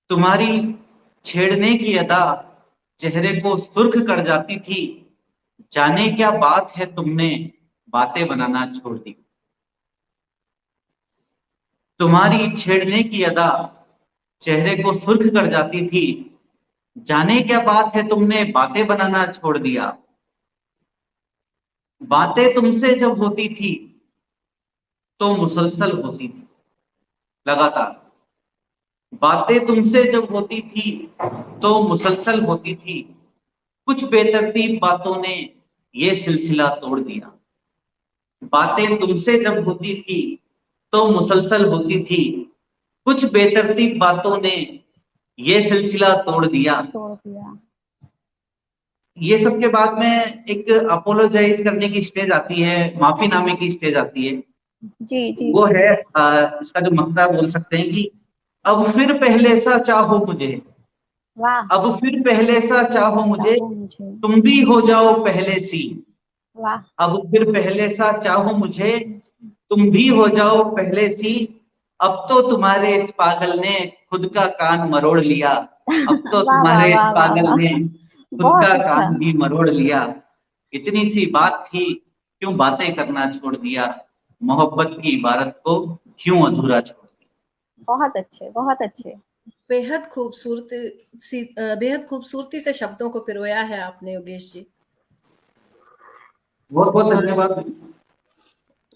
Speaker 2: तुम्हारी छेड़ने की अदा चेहरे को सुर्ख कर जाती थी। जाने क्या बात है तुमने बातें बनाना छोड़ दी। तुम्हारी छेड़ने की अदा चेहरे को सुर्ख कर जाती थी। जाने क्या बात है तुमने बातें बनाना छोड़ दिया। बातें तुमसे जब होती थी तो मुसलसल होती थी, लगातार। बातें तुमसे जब होती थी तो मुसलसल होती थी। कुछ बेतरतीब बातों ने ये सिलसिला तोड़ दिया। बातें तुमसे जब होती थी तो मुसलसल होती थी। कुछ बेतरतीब बातों ने ये सिलसिला तोड़ दिया।
Speaker 1: तोड़ दिया।
Speaker 2: ये सब के बाद में एक अपोलोजाइज करने की स्टेज आती है, माफी नामे की स्टेज आती है।
Speaker 1: जी जी।
Speaker 2: वो है इसका जो मकता बोल सकते हैं कि अब फिर पहले सा चाहो मुझे,
Speaker 1: वाह।
Speaker 2: अब फिर पहले सा चाहो
Speaker 1: ऐसा
Speaker 2: मुझे,
Speaker 1: चाहो मुझे।
Speaker 2: तुम भी हो जाओ पहले सी।
Speaker 1: वाह।
Speaker 2: अब फिर पहले सा चाहो मुझे, तुम भी हो जाओ पहले सी। अब तो तुम्हारे इस पागल ने खुद का कान मरोड़ लिया। अब तो
Speaker 1: वाह वाह
Speaker 2: तुम्हारे इस
Speaker 1: वाह वाह
Speaker 2: पागल ने
Speaker 1: वाह।
Speaker 2: खुद का
Speaker 1: बहुत अच्छा।
Speaker 2: कान भी मरोड़ लिया। इतनी सी बात थी, क्यों बातें करना छोड़ दिया। मोहब्बत की इबारत को क्यों अधूरा छोड़ दिया।
Speaker 1: बहुत अच्छे, बहुत अच्छे।
Speaker 3: बेहद खूबसूरती से शब्दों को पिरोया है आपने योगेश जी।
Speaker 2: बहुत बहुत
Speaker 3: और
Speaker 2: धन्यवाद।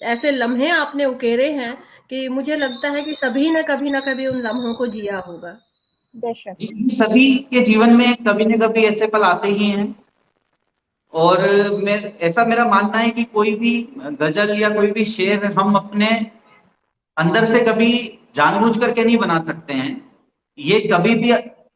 Speaker 3: ऐसे लम्हे आपने उकेरे हैं कि मुझे लगता है कि सभी ने कभी ना कभी उन लम्हों को जिया होगा।
Speaker 1: बेशक।
Speaker 2: सभी के जीवन में कभी न कभी ऐसे पल आते ही हैं। और मैं ऐसा मेरा मानना है कि कोई भी गजल या कोई भी शेर हम अपने अंदर से कभी जानबूझ करके नहीं बना सकते हैं। ये कभी भी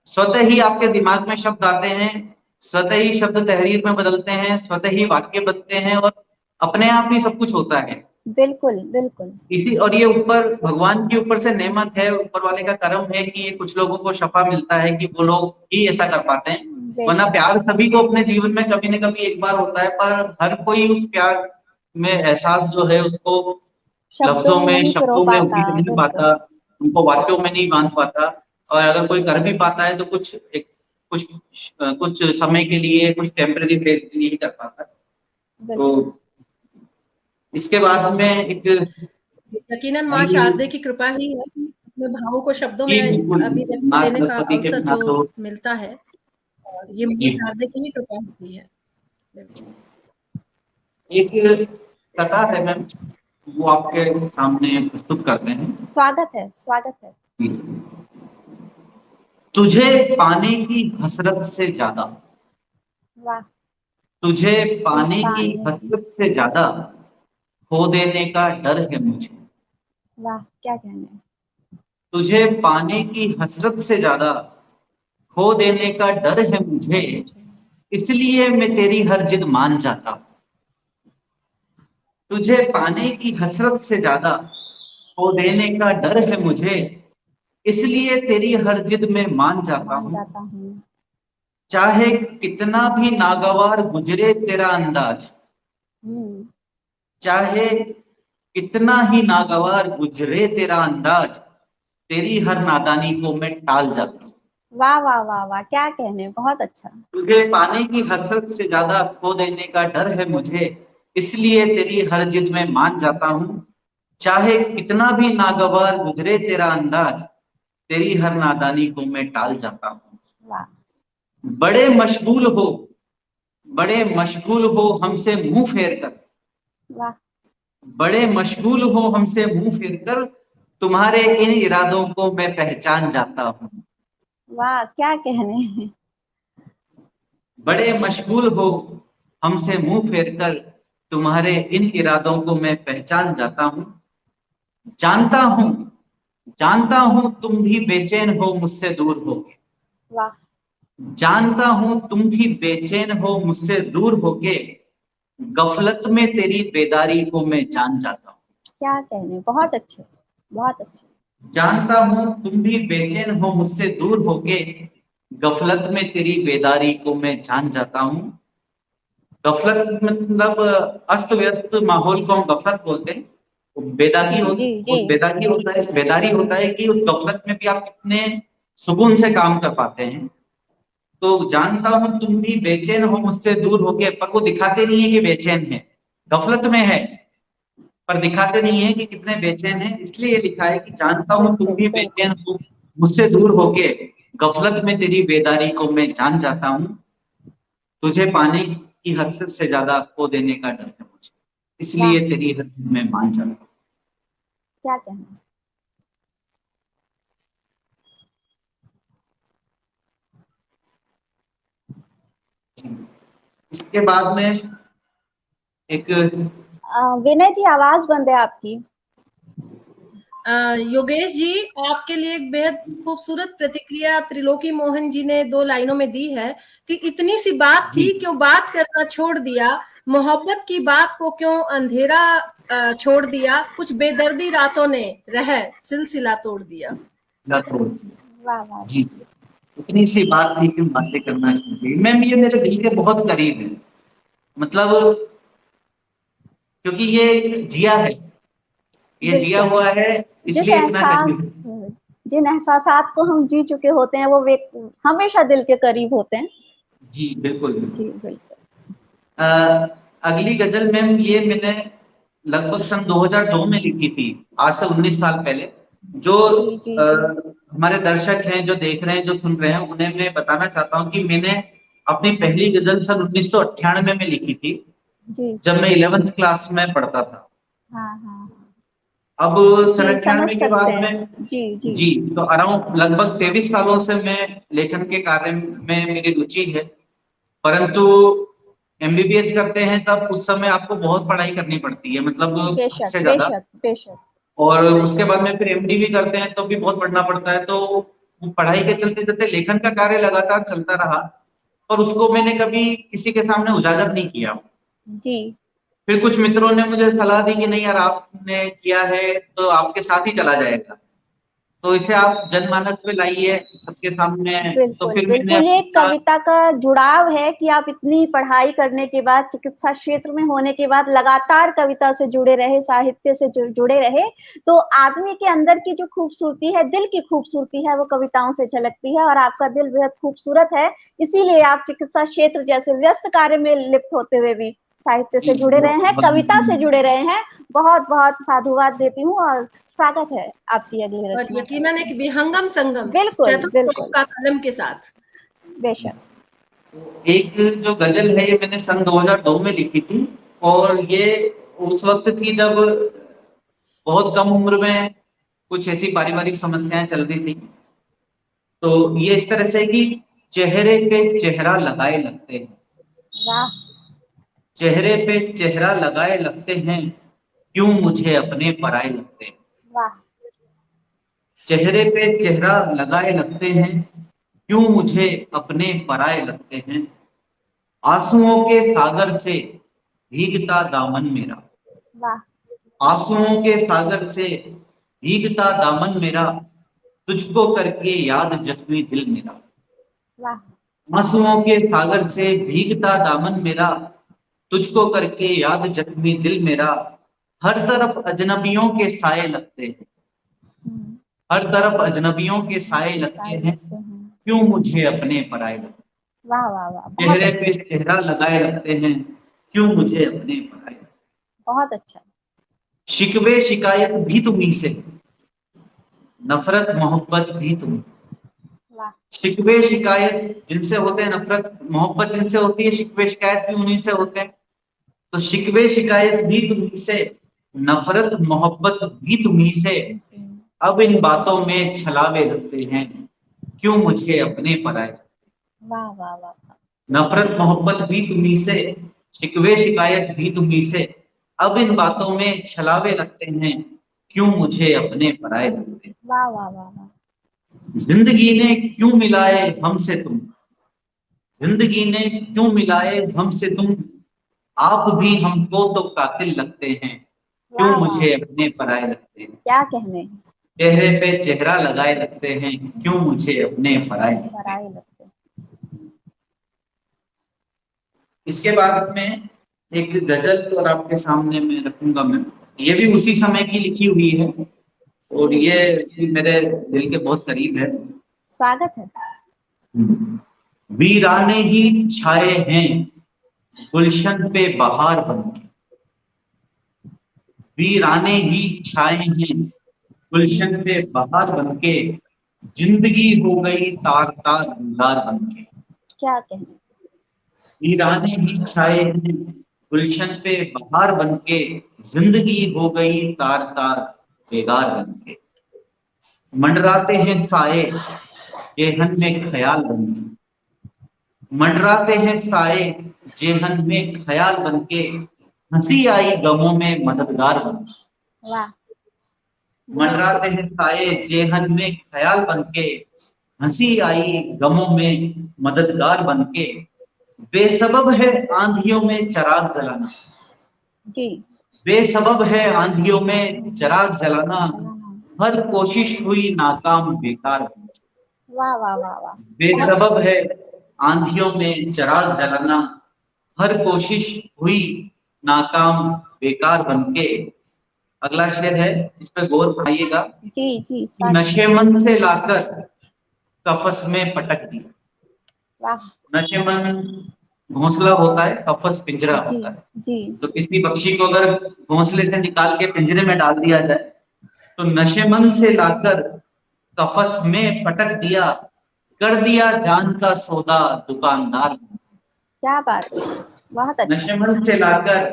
Speaker 2: स्वतः ही आपके दिमाग में शब्द आते हैं, स्वतः ही शब्द तहरीर में बदलते हैं, स्वतः ही वाक्य बनते हैं और अपने आप ही सब कुछ होता है।
Speaker 1: बिल्कुल बिल्कुल।
Speaker 2: इसी और ये ऊपर भगवान के ऊपर से नेमत है, ऊपर वाले का करम है कि ये कुछ लोगों को शफा मिलता है कि वो लोग ही ऐसा कर पाते हैं। वरना
Speaker 1: बेशक।
Speaker 2: प्यार सभी को अपने जीवन में कभी न कभी एक बार होता है, पर हर कोई उस प्यार में एहसास जो है उसको
Speaker 1: शब्दों
Speaker 2: लफ्जों
Speaker 1: में
Speaker 2: में,
Speaker 1: नहीं पिरो
Speaker 2: शब्दों में
Speaker 1: पाता।
Speaker 2: उकीट नहीं
Speaker 1: बिल्कुल।
Speaker 2: पाता, उनको वाक्यों में नहीं बांध पाता। और अगर कोई कर भी पाता है तो कुछ कुछ समय के लिए, कुछ टेम्पररी फेज के लिए ही कर पाता है। तो
Speaker 1: बिल्कुल।
Speaker 2: इसके बाद में एक
Speaker 3: यकीनन माँ शारदे की कृपा ही है कि अपने भावों को शब्दों में
Speaker 2: जी बिल्कुल,
Speaker 3: अभिव्यक्ति
Speaker 2: माँ
Speaker 3: देने का
Speaker 2: सरस्वती के
Speaker 3: अवसर
Speaker 2: बिना
Speaker 3: जो
Speaker 2: तो
Speaker 3: मिलता है, और ये माँ
Speaker 2: जी
Speaker 3: शारदे की ही कृपा होती है। बिल्कुल।
Speaker 2: एक कथा है मैम, वो आपके सामने प्रस्तुत करते हैं।
Speaker 1: स्वागत है, स्वागत है।
Speaker 2: तुझे पाने की हसरत से ज्यादा,
Speaker 1: वाह।
Speaker 2: तुझे पाने की
Speaker 1: पाने की।
Speaker 2: हसरत से ज्यादा खो देने का डर है मुझे।
Speaker 1: वाह, क्या कहना है।
Speaker 2: तुझे पाने की हसरत से ज्यादा खो देने का डर है मुझे, इसलिए मैं तेरी हर जिद मान जाता हूँ। तुझे पाने की हसरत से ज्यादा खो देने का डर है मुझे, इसलिए तेरी हर जिद में मान जाता
Speaker 1: मान
Speaker 2: हूँ।
Speaker 1: जाता हूँ।
Speaker 2: चाहे कितना भी नागवार गुजरे तेरा अंदाज,
Speaker 1: हम्म।
Speaker 2: चाहे कितना ही नागवार गुजरे तेरा अंदाज, तेरी हर नादानी को मैं टाल जाता हूँ।
Speaker 1: वाह वाह वाह वाह, क्या कहने, बहुत अच्छा।
Speaker 2: तुझे पाने की हसरत से ज्यादा खो देने का डर है मुझे, इसलिए तेरी हर जिद में मान जाता हूँ। चाहे कितना भी नागवार गुजरे तेरा अंदाज, तेरी हर नादानी को मैं टाल जाता हूँ।
Speaker 1: वाह।
Speaker 2: बड़े मशगूल हो, बड़े मशगूल हो हमसे मुंह फेर कर,
Speaker 1: वाह।
Speaker 2: बड़े मशगूल हो हमसे मुंह फेर कर, तुम्हारे इन इरादों को मैं पहचान जाता हूँ।
Speaker 1: वाह, क्या कहने।
Speaker 2: बड़े मशगूल हो हमसे मुंह फेर कर, तुम्हारे इन इरादों को मैं पहचान जाता हूँ। जानता हूँ, जानता हूँ तुम भी बेचैन हो मुझसे दूर होके,
Speaker 1: वाह।
Speaker 2: जानता हूँ तुम भी बेचैन हो मुझसे दूर होके, गफलत में तेरी बेदारी को मैं जान जाता हूँ।
Speaker 1: क्या कहने, बहुत अच्छे, बहुत अच्छे।
Speaker 2: जानता हूँ तुम भी बेचैन हो मुझसे दूर होके, गफलत में तेरी बेदारी को मैं जान जाता हूँ। गफलत मतलब अस्त व्यस्त माहौल को हम गफलत बोलते हैं।
Speaker 1: जी जी।
Speaker 2: बेदागी होता है, बेदारी होता है कि उस गफलत में भी आप कितने सुकून से काम कर पाते हैं। तो जानता हूँ तुम भी बेचैन हो मुझसे दूर होके, पर वो दिखाते नहीं है कि बेचैन है, गफलत में है पर दिखाते नहीं है कि कितने बेचैन हैं। इसलिए ये लिखा है कि जानता हूँ तुम
Speaker 1: बिल्कुल
Speaker 2: भी बेचैन
Speaker 1: बिल्कुल।
Speaker 2: हो मुझसे दूर होके, गफलत में तेरी बेदारी को मैं जान जाता हूँ। तुझे पाने की हसरत से ज्यादा खो देने का डर है मुझे,
Speaker 1: वाह,
Speaker 2: इसलिए तेरी हसरत में मान जाता हूँ।
Speaker 1: क्या कहना।
Speaker 2: इसके बाद में एक
Speaker 1: विनय जी, आवाज बंद है आपकी।
Speaker 3: योगेश जी, आपके लिए एक बेहद खूबसूरत प्रतिक्रिया त्रिलोकी मोहन जी ने 2 लाइनों में दी है कि इतनी सी बात थी, क्यों बात करना छोड़ दिया, मोहब्बत की बात को क्यों अंधेरा छोड़ दिया, कुछ बेदर्दी रातों ने रह सिलसिला तोड़ दिया।
Speaker 1: वाह वाह।
Speaker 2: जी, इतनी सी बात थी क्यों बातें करना चाहिए। मैम ये मेरे दिल के बहुत करीब है, मतलब क्योंकि ये जिया है, ये जिया
Speaker 1: बिल्कुल।
Speaker 2: हुआ है,
Speaker 1: जिस
Speaker 2: इसलिए इतना
Speaker 1: एहसास,
Speaker 2: करीब है।
Speaker 1: जिन एहसासात को हम जी चुके होते हैं, वो वे हमेशा दिल के करीब होते हैं।
Speaker 2: जी बिल्कुल।
Speaker 1: जी बिल्कुल।
Speaker 2: अगली गजल मैम ये मैंने लगभग सन 2002 में लिखी थी, आज से 19 साल पहले। जो
Speaker 1: जी जी जी।
Speaker 2: हमारे दर्शक हैं, जो देख रहे हैं, जो सुन रहे हैं, उन्हें मैं बताना चाहता हूँ कि मैंने अपनी पहली गजल सन 1998 में लिखी थी,
Speaker 1: जी
Speaker 2: जब मैं 11th क्लास में पढ़ता था।
Speaker 1: हाँ हाँ
Speaker 2: अब सन
Speaker 1: जी, समझ
Speaker 2: 98 के
Speaker 1: सकते
Speaker 2: बाद
Speaker 1: हैं।
Speaker 2: में
Speaker 1: जी जी
Speaker 2: जी, तो अराउंड लगभग 23 सालों से मैं लेखन के कार्य में मेरी रुचि है। परंतु एमबीबीएस करते हैं तब उस समय आपको बहुत पढ़ाई करनी पड़ती है, मतलब हद
Speaker 1: बेशक
Speaker 2: से ज्यादा।
Speaker 1: बेशक बेशक।
Speaker 2: और उसके बाद में फिर एमडी भी करते हैं तो भी बहुत पढ़ना पड़ता है। तो वो पढ़ाई के चलते चलते लेखन का कार्य लगातार चलता रहा, और उसको मैंने कभी किसी के सामने उजागर नहीं किया।
Speaker 1: जी
Speaker 2: फिर कुछ मित्रों ने मुझे सलाह दी कि नहीं यार, आपने किया है तो आपके साथ ही चला जाएगा, तो इसे आप जनमानस में लाइए सबके सामने। तो
Speaker 1: बिल्कुल
Speaker 2: फिर मैंने
Speaker 1: बिल्कुल, ये
Speaker 2: अपना
Speaker 1: कविता का जुड़ाव है कि आप इतनी पढ़ाई करने के बाद, चिकित्सा क्षेत्र में होने के बाद लगातार कविता से जुड़े रहे, साहित्य से जुड़े रहे, तो आदमी के अंदर की जो खूबसूरती है, दिल की खूबसूरती है, वो कविताओं से झलकती है। और आपका दिल बेहद खूबसूरत है, इसीलिए आप चिकित्सा क्षेत्र जैसे व्यस्त कार्य में लिप्त होते हुए भी साहित्य से जुड़े रहे हैं, कविता से जुड़े रहे हैं। बहुत बहुत साधुवाद देती हूँ और स्वागत है आपकी अगली
Speaker 3: और
Speaker 1: रचना।
Speaker 3: यकीनन एक विहंगम संगम
Speaker 1: बिल्कुल
Speaker 3: स्टेथोस्कोप
Speaker 1: बिल्कुल
Speaker 3: का कलम के साथ।
Speaker 1: बेशक।
Speaker 2: एक जो गजल है ये मैंने सन 2002 में लिखी थी, और ये उस वक्त थी जब बहुत कम उम्र में कुछ ऐसी पारिवारिक समस्याएं चल रही थी। तो ये इस तरह से कि चेहरे पे चेहरा लगाए लगते हैं,
Speaker 1: वाह
Speaker 2: चेहरे पे चेहरा लगाए लगते हैं, क्यों मुझे अपने पराए लगते हैं।
Speaker 1: वाह
Speaker 2: चेहरे पे चेहरा लगाए लगते हैं, क्यों मुझे अपने पराए लगते हैं। आंसुओं के सागर से भीगता दामन मेरा,
Speaker 1: वाह
Speaker 2: आंसुओं के सागर से भीगता दामन मेरा, तुझको करके याद जख्मी दिल मेरा।
Speaker 1: वाह
Speaker 2: आंसुओं के सागर से भीगता दामन मेरा, तुझको करके याद जख्मी दिल मेरा। हर तरफ अजनबियों के साए लगते हैं,
Speaker 1: हम्म,
Speaker 2: हर तरफ अजनबियों के साए लगते
Speaker 1: साए
Speaker 2: हैं,
Speaker 1: लगते हैं।
Speaker 2: क्यों मुझे अपने पराए लगते हैं।
Speaker 1: वाह वाह वाह, बहुत
Speaker 2: चेहरे पे
Speaker 1: अच्छा
Speaker 2: चेहरा लगाए लगते हैं, क्यों मुझे अपने पराए लगते
Speaker 1: बहुत अच्छा।
Speaker 2: हैं। शिकवे शिकायत भी तुम्ही से, नफरत मोहब्बत भी तुम्ही।
Speaker 1: वाह
Speaker 2: शिकवे शिकायत जिनसे होते हैं, नफरत मोहब्बत जिनसे होती है, शिकवे शिकायत भी उन्हीं से होते हैं। तो शिकवे शिकायत भी तुम्ही से, नफरत मोहब्बत भी तुम्ही से, अब इन बातों में छलावे लगते हैं, क्यों मुझे अपने पराए।
Speaker 1: वाह वाह वाह वाह,
Speaker 2: नफरत मोहब्बत भी तुम्ही से, शिकवे शिकायत भी तुम्ही से, अब इन बातों में छलावे लगते हैं, क्यों मुझे अपने पराए लगते हैं।
Speaker 1: वाह वाह वाह वाह,
Speaker 2: जिंदगी ने क्यों मिलाए हमसे तुम, जिंदगी ने क्यों मिलाए हमसे तुम, आप भी हमको तो कातिल लगते हैं, क्यों
Speaker 1: वाह वाह,
Speaker 2: मुझे अपने पराए लगते हैं।
Speaker 1: क्या कहने,
Speaker 2: चेहरे पे चेहरा लगाए लगते हैं, क्यों मुझे अपने पराए लगते हैं।
Speaker 1: पराए लगते।
Speaker 2: इसके बाद में एक गजल और आपके सामने मैं रखूंगा मैं, ये भी उसी समय की लिखी हुई है, और ये भी मेरे दिल के बहुत करीब है।
Speaker 1: स्वागत है।
Speaker 2: वीराने ही छाए हैं गुलशन पे बहार बनके, वीराने ही छाए हैं गुलशन पे बहार बनके, जिंदगी हो गई तार तार अंगार बनके।
Speaker 1: क्या कहने,
Speaker 2: वीराने ही छाए हैं गुलशन पे बहार बनके, जिंदगी हो गई तार तार बेगार बनके। मंडराते हैं साए जेहन में ख्याल बनके, मंडराते हैं साए जेहन में ख्याल बनके, हंसी आई गमों में मददगार बनके।
Speaker 1: वाह
Speaker 2: मंडराते हैं साए जेहन में ख्याल बनके, हंसी आई गमों में मददगार बनके। बेसबब है आंधियों में चराग जलाना,
Speaker 1: जी,
Speaker 2: बेसबब है आंधियों में चराग जलाना, हर कोशिश हुई नाकाम बेकार।
Speaker 1: वाह वाह वाह वाह,
Speaker 2: बेसबब है आंधियों में चराग जलाना, हर कोशिश हुई नाकाम बेकार बनके। अगला शेर है, इस पे गौर फरमाइएगा।
Speaker 1: जी जी स्वागत,
Speaker 2: नशेमन से लाकर कफस में पटक दिया।
Speaker 1: वाह
Speaker 2: नशेमन घोंसला होता है, कफस पिंजरा
Speaker 1: जी
Speaker 2: होता है।
Speaker 1: जी,
Speaker 2: तो किसी पक्षी को अगर घोंसले से निकाल के पिंजरे में डाल दिया जाए, तो नशेमन से लाकर कफस में पटक दिया, कर दिया जान का सौदा दुकानदार।
Speaker 1: क्या बात है, बहुत अच्छा।
Speaker 2: नशेमन से लाकर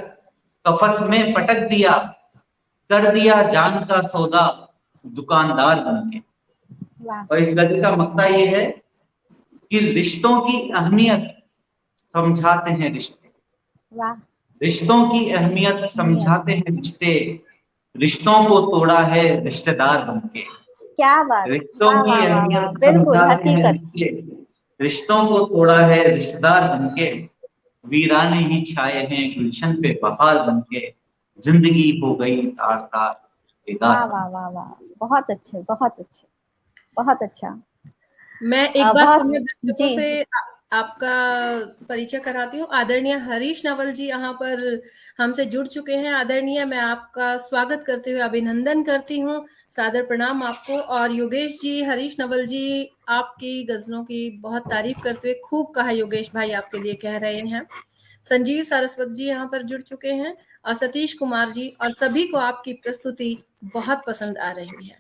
Speaker 2: कफस में पटक दिया, कर दिया जान का सौदा दुकानदार बनके।
Speaker 1: वाह
Speaker 2: और इस गजल का मक्ता ये है कि रिश्तों की अहमियत समझाते हैं रिश्ते,
Speaker 1: वाह
Speaker 2: रिश्तों की अहमियत समझाते हैं रिश्ते, रिश्तों को तोड़ा है रिश्तेदार बनके।
Speaker 1: क्या बात।
Speaker 2: रिश्तों
Speaker 1: वाह
Speaker 2: की
Speaker 1: वाह वाह वाह,
Speaker 2: अहमियत
Speaker 1: बिल्कुल
Speaker 2: समझाते हैं
Speaker 1: हकीकत।
Speaker 2: रिश्ते, रिश्तों को तोड़ा है रिश्तेदार बनके, वीराने ही छाए हैं गुलशन पे बहार बनके, जिंदगी हो गई तार तार
Speaker 1: वाह
Speaker 2: बेदार।
Speaker 1: वाह वाह वाह, बहुत अच्छे बहुत अच्छे, बहुत अच्छा।
Speaker 3: मैं एक बार
Speaker 1: बहुत
Speaker 3: पुनः दर्शकों
Speaker 1: जी
Speaker 3: से आपका परिचय कराती हूँ। आदरणीय हरीश नवल जी यहाँ पर हमसे जुड़ चुके हैं। आदरणीय, मैं आपका स्वागत करते हुए अभिनंदन करती हूँ, सादर प्रणाम आपको। और योगेश जी, हरीश नवल जी आपकी गजलों की बहुत तारीफ करते हुए खूब कहा योगेश भाई आपके लिए कह रहे हैं। संजीव सारस्वत जी यहाँ पर जुड़ चुके हैं और सतीश कुमार जी, और सभी को आपकी प्रस्तुति बहुत पसंद आ रही है।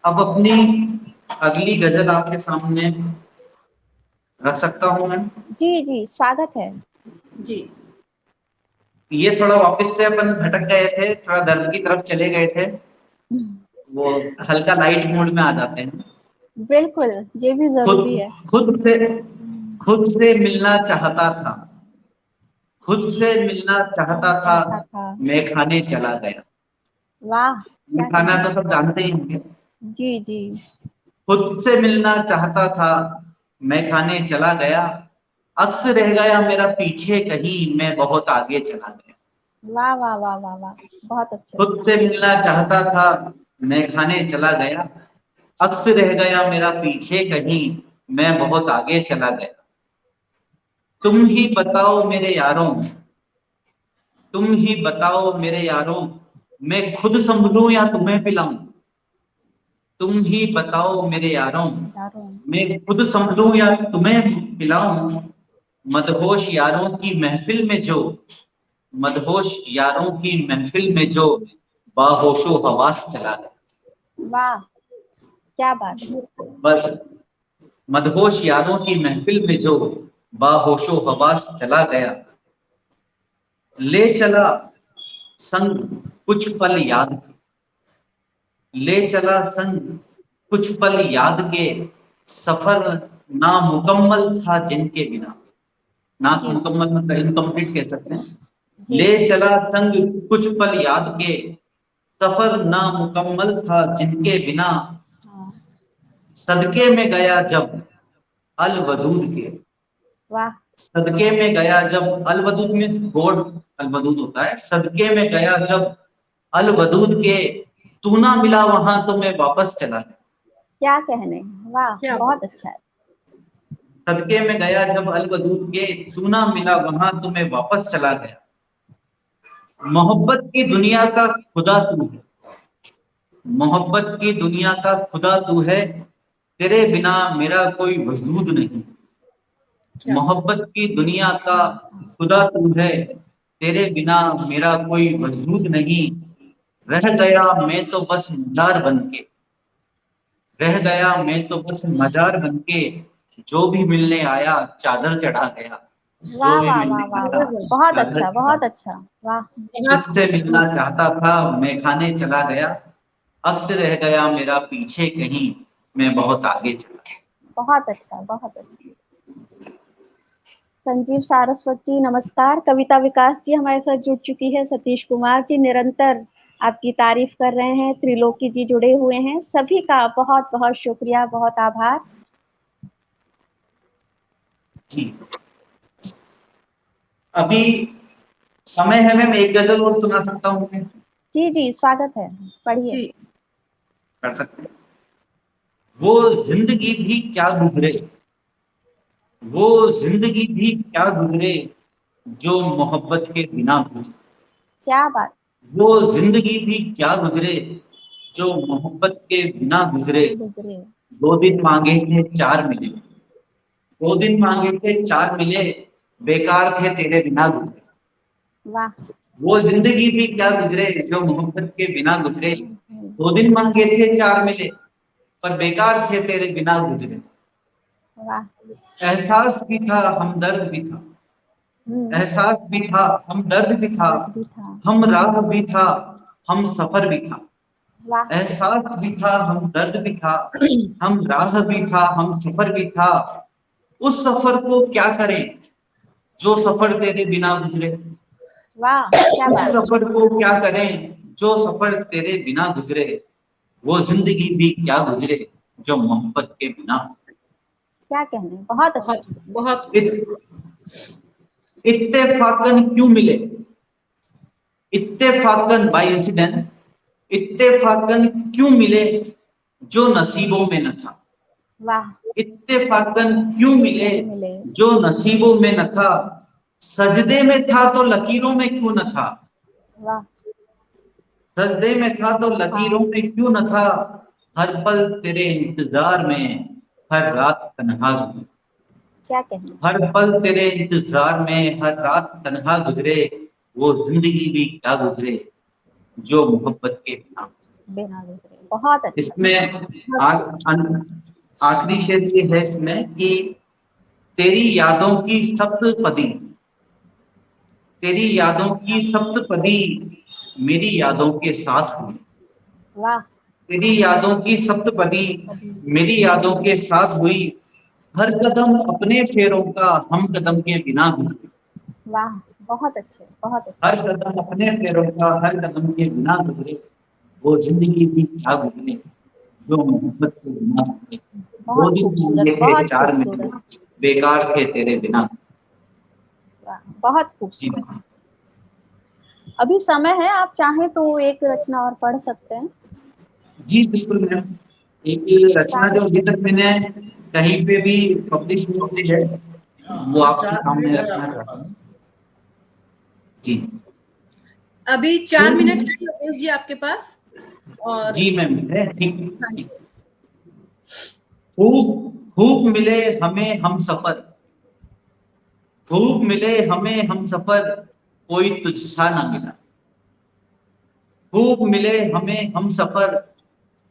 Speaker 2: अब अपनी अगली गजल आपके सामने रख सकता हूं मैं?
Speaker 1: जी जी, स्वागत है
Speaker 3: जी
Speaker 2: ये थोड़ा वापस से अपन भटक गए थे, थोड़ा दर्द की तरफ चले गए थे, वो हल्का लाइट मोड में आ जाते हैं।
Speaker 1: बिल्कुल, ये भी जरूरी है।
Speaker 2: खुद से खुद से मिलना चाहता था, खुद से मिलना चाहता था,
Speaker 1: चाहता था।
Speaker 2: मैं खाने चला गया।
Speaker 1: वाह
Speaker 2: मैं
Speaker 1: क्या
Speaker 2: खाना
Speaker 1: कहना।
Speaker 2: तो सब जानते ही होंगे।
Speaker 1: जी जी
Speaker 2: खुद से मिलना चाहता था, मैं खाने चला गया, अक्स रह गया मेरा पीछे कहीं, मैं बहुत आगे चला गया।
Speaker 1: वाह वाह वाह वाह वाह, बहुत अच्छे।
Speaker 2: खुद से मिलना चाहता था, मैं खाने चला गया, अक्स रह गया मेरा पीछे कहीं, मैं बहुत आगे चला गया। तुम ही बताओ मेरे यारों, तुम ही बताओ मेरे यारों, मैं खुद संभलूं या तुम्हें पिलाऊं। तुम ही बताओ मेरे यारों,
Speaker 1: यारों।
Speaker 2: मैं खुद संभलूं या तुम्हें पिलाऊं। मदहोश यारों की महफिल में जो, मदहोश यारों की महफिल में जो, बाहोशो हवास चला गया।
Speaker 1: वाह क्या बात है।
Speaker 2: बस मदहोश यारों की महफिल में जो, बाहोशो हवास चला गया। ले चला संग कुछ पल याद के, ले चला संग कुछ पल याद के, सफर नामुकम्मल था जिनके बिना।
Speaker 1: जी
Speaker 2: नामुकम्मल मतलब इनकम्प्लीट कह सकते हैं।
Speaker 1: जी
Speaker 2: ले चला संग कुछ पल याद के, सफर नामुकम्मल था जिनके बिना।
Speaker 1: हाँ,
Speaker 2: सदके में गया जब अल वदूद के,
Speaker 1: वाह
Speaker 2: सदके में गया जब, अल वदूद में गॉड अल वदूद होता है। सदके में गया जब अल वदूद के, तू ना मिला वहां तो मैं वापस चला गया।
Speaker 1: क्या कहने। वाह
Speaker 3: क्या
Speaker 1: बहुत अच्छा है।
Speaker 2: सदके में गया जब अल वदूद के, तू ना मिला वहां तो मैं वापस चला गया। मोहब्बत की दुनिया का खुदा तू है, मोहब्बत की दुनिया का खुदा तू है, तेरे बिना मेरा कोई वजूद नहीं।
Speaker 3: क्या
Speaker 2: मोहब्बत की दुनिया का खुदा तू है, तेरे बिना मेरा कोई वजूद नहीं। रह गया मैं तो बस मजार बनके, रह गया मैं तो बस मजार बनके, जो भी मिलने आया चादर चढ़ा गया। जो
Speaker 1: वाह
Speaker 2: भी
Speaker 1: वाह
Speaker 2: मिलने
Speaker 1: वाह वाह
Speaker 2: आया
Speaker 1: वाह, बहुत
Speaker 2: चादर
Speaker 1: अच्छा
Speaker 2: चढ़ा।
Speaker 1: बहुत अच्छा। वाह
Speaker 3: बहुत
Speaker 2: खुद से मिलना चाहता था, मैं खाने चला गया, अक्स रह गया मेरा पीछे कहीं, मैं बहुत आगे चला गया।
Speaker 1: बहुत अच्छा बहुत अच्छा। संजीव सारस्वत जी नमस्कार। कविता विकास जी हमारे साथ जुड़ चुकी है। सतीश कुमार जी निरंतर आपकी तारीफ कर रहे हैं। त्रिलोकी जी जुड़े हुए हैं। सभी का बहुत बहुत शुक्रिया, बहुत आभार।
Speaker 2: जी अभी समय है, मैं एक गजल और सुना सकता हूँ?
Speaker 1: जी जी स्वागत है, पढ़िए।
Speaker 3: जी
Speaker 2: कर सकते हैं। वो जिंदगी भी क्या गुजरे, वो जिंदगी भी क्या गुजरे, जो मोहब्बत के बिना गुजरे।
Speaker 1: क्या बात।
Speaker 2: वो जिंदगी भी क्या गुजरे, जो मोहब्बत के बिना गुजरे।
Speaker 1: गुजरे।
Speaker 2: 2 दिन मांगे थे 4 मिले, 2 दिन मांगे थे 4 मिले, बेकार थे तेरे बिना गुजरे।
Speaker 1: वाह।
Speaker 2: वो जिंदगी भी क्या गुजरे, जो मोहब्बत के बिना गुजरे। 2 दिन मांगे थे 4 मिले, पर बेकार थे तेरे बिना गुजरे।
Speaker 1: वाह
Speaker 2: एहसास भी था हमदर्द भी था, एहसास भी था, हम दर्द भी था,
Speaker 1: दर्द भी था।
Speaker 2: हम राह भी था, हम सफर भी था।
Speaker 1: वाह
Speaker 2: एहसास भी था, हम दर्द भी था, हम राह भी था, हम सफर भी था। उस सफर को क्या करें जो सफर तेरे बिना गुजरे।
Speaker 1: वाह, क्या
Speaker 2: उस
Speaker 1: बात।
Speaker 2: सफर को क्या करें जो सफर तेरे बिना गुजरे। वो जिंदगी भी क्या गुजरे जो मोहब्बत के बिना।
Speaker 1: क्या कहने, बहुत अच्छा।
Speaker 3: बहुत
Speaker 2: इत्तेफाकन क्यों मिले, इत्तेफाकन बाय इंसिडेंट, इत्तेफाकन क्यों मिले जो नसीबों में न था।
Speaker 1: वाह,
Speaker 2: इत्तेफाकन क्यों मिले
Speaker 1: मिले।
Speaker 2: जो नसीबों में न था। सजदे में था तो लकीरों में क्यों न था।
Speaker 1: वाह,
Speaker 2: सजदे में था तो लकीरों में क्यों न था। हर पल तेरे इंतजार में, हर रात तन्हा गुजरे।
Speaker 1: क्या कहने।
Speaker 2: हर पल तेरे इंतजार में, हर रात तन्हा गुजरे। वो जिंदगी भी क्या गुजरे जो मोहब्बत के बिना।
Speaker 1: बिना गुजरे, बहुत अच्छा।
Speaker 2: इसमें आखिरी शेर ये है इसमें कि तेरी यादों की सप्तपदी, तेरी यादों की सप्तपदी मेरी यादों के साथ हुई।
Speaker 1: वाह,
Speaker 2: तेरी यादों की सप्तपदी
Speaker 1: कभी।
Speaker 2: मेरी यादों के साथ हुई। हर कदम अपने फेरों का हम कदम के बिना गुजरे।
Speaker 1: वाह, बहुत अच्छे, बहुत अच्छे।
Speaker 2: हर कदम अपने फेरों का हर कदम के बिना गुजरे। वो जिंदगी भी क्या गुजरे जो मोहब्बत के बिना गुजरे। दो
Speaker 1: बहुत
Speaker 2: दिन
Speaker 1: खूबसूरत,
Speaker 2: जिए थे
Speaker 1: बहुत
Speaker 2: 4 महीने
Speaker 1: खूबसूरत।
Speaker 2: बेकार थे तेरे बिना।
Speaker 1: वाह, बहुत
Speaker 2: जी
Speaker 1: खूबसूरत। अभी समय है, आप चाहें तो एक रचना और पढ़ सकते हैं।
Speaker 2: जी बिल्कुल मैम। एक रचना जो अभी तक मैंने कहीं पे भी पब्लिश नहीं हुई है वो आपके सामने रखना चाहता हूँ। जी
Speaker 3: अभी 4 मिनट है योगेश जी आपके पास। और
Speaker 2: जी मैम है ठीक
Speaker 3: हाँ
Speaker 2: ठीक।
Speaker 3: जी,
Speaker 2: खूब खूब मिले हमें हम सफर, खूब मिले हमें हम सफर, कोई तुझसा ना मिला। खूब मिले हमें हम सफर,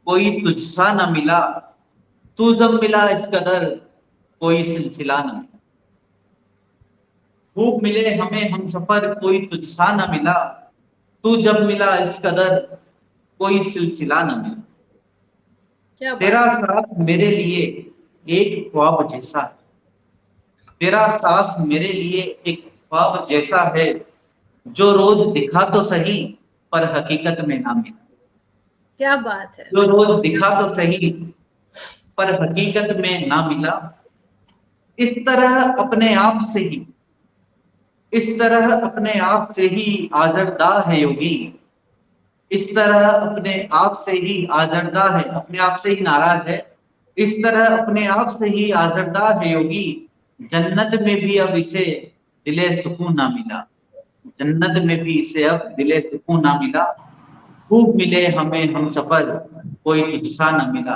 Speaker 2: कोई तुझसा ना मिला। तू जब मिला इस कदर कोई सिलसिला ना मिला। खूब मिले हमें हम सफर, कोई तुझसा ना मिला। तू जब मिला इस कदर कोई सिलसिला ना मिला।
Speaker 3: क्या
Speaker 2: तेरा
Speaker 3: बात है।
Speaker 2: साथ मेरे लिए एक ख्वाब जैसा है। तेरा साथ मेरे लिए एक ख्वाब जैसा है। जो रोज दिखा तो सही पर हकीकत में ना मिला।
Speaker 3: क्या बात है।
Speaker 2: जो रोज दिखा तो सही पर हकीकत में ना मिला। इस तरह अपने आप से ही, इस तरह अपने आप से ही आजरदा है योगी। इस तरह अपने आप से ही आजरदा है, अपने आप से ही नाराज है। इस तरह अपने आप से ही आजरदा है योगी। जन्नत में भी अब इसे दिले सुकून ना मिला। जन्नत में भी इसे अब दिले सुकून ना मिला। खूब मिले हमें हम सफर, कोई तुझसा न मिला।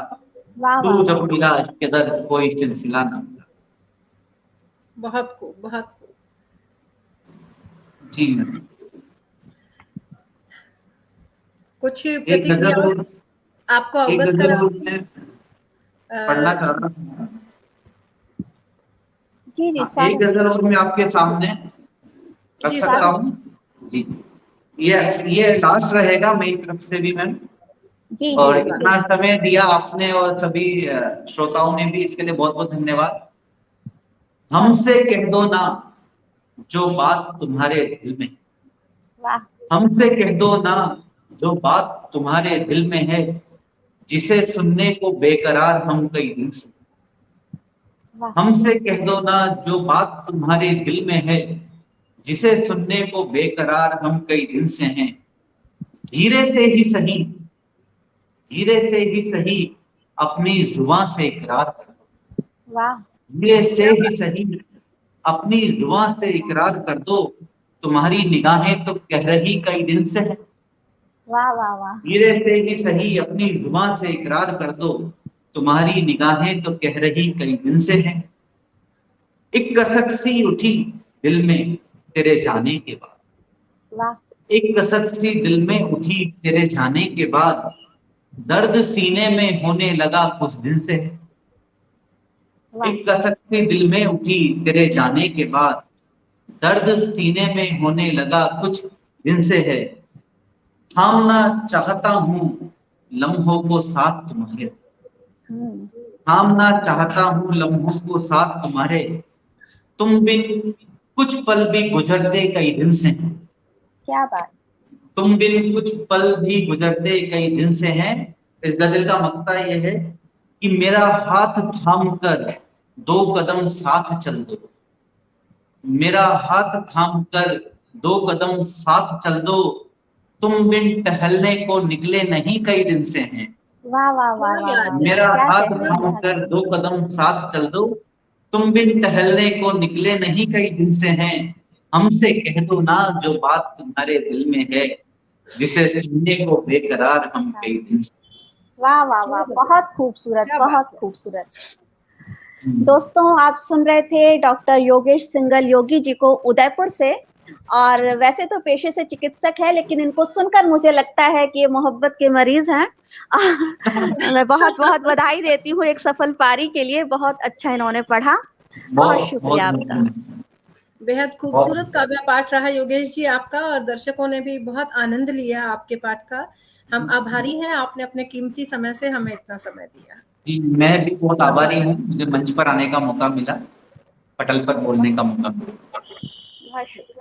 Speaker 1: वाह वाह
Speaker 2: तू
Speaker 1: वाह,
Speaker 2: जब मिला इसके दर कोई सिलसिला न मिला।
Speaker 3: बहुत खूब, बहुत खूब।
Speaker 2: जी मैम।
Speaker 3: कुछ
Speaker 2: एक गजल
Speaker 3: प्रतिक्रियाओं
Speaker 2: और,
Speaker 3: से आपको
Speaker 2: एक
Speaker 3: अवगत
Speaker 2: गजल
Speaker 3: करा।
Speaker 2: और मैं पढ़ना चाह रहा हूँ।
Speaker 1: जी जी,
Speaker 2: हाँ, एक
Speaker 1: स्वागत।
Speaker 2: गजल और मैं आपके सामने रख
Speaker 3: जी
Speaker 2: सकता
Speaker 3: स्वागत।
Speaker 1: स्वागत।
Speaker 2: हूँ। जी ये लास्ट रहेगा मेरी तरफ से भी मैम।
Speaker 1: जी जी
Speaker 3: जी
Speaker 2: और
Speaker 1: जी
Speaker 2: इतना
Speaker 3: स्वागत।
Speaker 1: बिल्कुल।
Speaker 2: समय दिया आपने और सभी श्रोताओं ने भी, इसके लिए बहुत बहुत धन्यवाद।
Speaker 1: स्वागत।
Speaker 2: हमसे कह दो ना जो बात तुम्हारे दिल में,
Speaker 1: वाह
Speaker 2: हमसे कह दो ना जो बात तुम्हारे दिल में है। जिसे सुनने को बेकरार हम कई दिन से।
Speaker 1: वाह।
Speaker 2: हमसे कह दो ना जो बात तुम्हारे दिल में है। जिसे सुनने को बेकरार हम कई दिन से हैं। धीरे से ही सही, धीरे से ही सही अपनी जुबान से इकरार कर दो।
Speaker 1: वाह
Speaker 2: धीरे से
Speaker 3: क्या
Speaker 2: ही
Speaker 3: बात।
Speaker 2: सही अपनी जुबान से इकरार कर दो। तुम्हारी निगाहें तो कह रही कई दिन से है।
Speaker 1: वाह वाह वाह।
Speaker 2: धीरे से ही सही अपनी जुबान से इकरार कर दो। तुम्हारी निगाहें तो कह रही कई दिन से हैं। एक कसक सी उठी दिल में तेरे जाने के बाद।
Speaker 1: वाह
Speaker 2: एक कसक सी दिल में उठी तेरे जाने के बाद। दर्द सीने में होने लगा कुछ दिन से है।
Speaker 1: वाह।
Speaker 2: एक कसक सी दिल में उठी तेरे जाने के बाद। दर्द सीने में होने लगा कुछ दिन से है, थामना चाहता हूँ लम्हों को साथ तुम्हारे, थामना चाहता हूँ लम्हों को साथ तुम्हारे, तुम बिन कुछ पल भी गुजरते कई दिन से हैं।
Speaker 1: क्या बात।
Speaker 2: तुम बिन कुछ पल भी गुजरते कई दिन से हैं। इस गजल का मकता यह है कि मेरा हाथ थाम कर 2 कदम साथ चल दो, मेरा हाथ थाम कर 2 कदम साथ चल दो, तुम बिन टहलने को निकले नहीं कई दिन से हैं।
Speaker 1: वाह वाह वाह वाह,
Speaker 2: मेरा
Speaker 1: क्या
Speaker 2: हाथ
Speaker 1: कहते
Speaker 2: थाम
Speaker 1: हैं।
Speaker 2: कर 2 कदम साथ चल दो, तुम बिन टहलने को निकले नहीं कई दिन से हैं। हमसे कह दो ना जो बात तुम्हारे दिल में है, जिसे सुनने को बेकरार हम कई दिन से।
Speaker 1: वाह वाह वाह, बहुत खूबसूरत,
Speaker 3: क्या बात
Speaker 1: बहुत
Speaker 3: है।
Speaker 1: खूबसूरत। दोस्तों, आप सुन रहे थे डॉक्टर योगेश सिंगल योगी जी को उदयपुर से। और वैसे तो पेशे से चिकित्सक है, लेकिन इनको सुनकर मुझे लगता है कि ये मोहब्बत के मरीज हैं। मैं बहुत बहुत बधाई देती हूँ एक सफल पारी के लिए। बहुत अच्छा इन्होंने पढ़ा, बहुत शुक्रिया आपका।
Speaker 3: बेहद खूबसूरत काव्य पाठ रहा योगेश जी आपका, और दर्शकों ने भी बहुत आनंद लिया आपके पाठ का। हम आभारी हैं, आपने अपने कीमती समय से हमें इतना समय दिया।
Speaker 2: जी, मैं भी बहुत आभारी हूँ, मुझे मंच पर आने का मौका मिला, पटल पर बोलने का मौका मिला।
Speaker 1: बहुत शुक्रिया।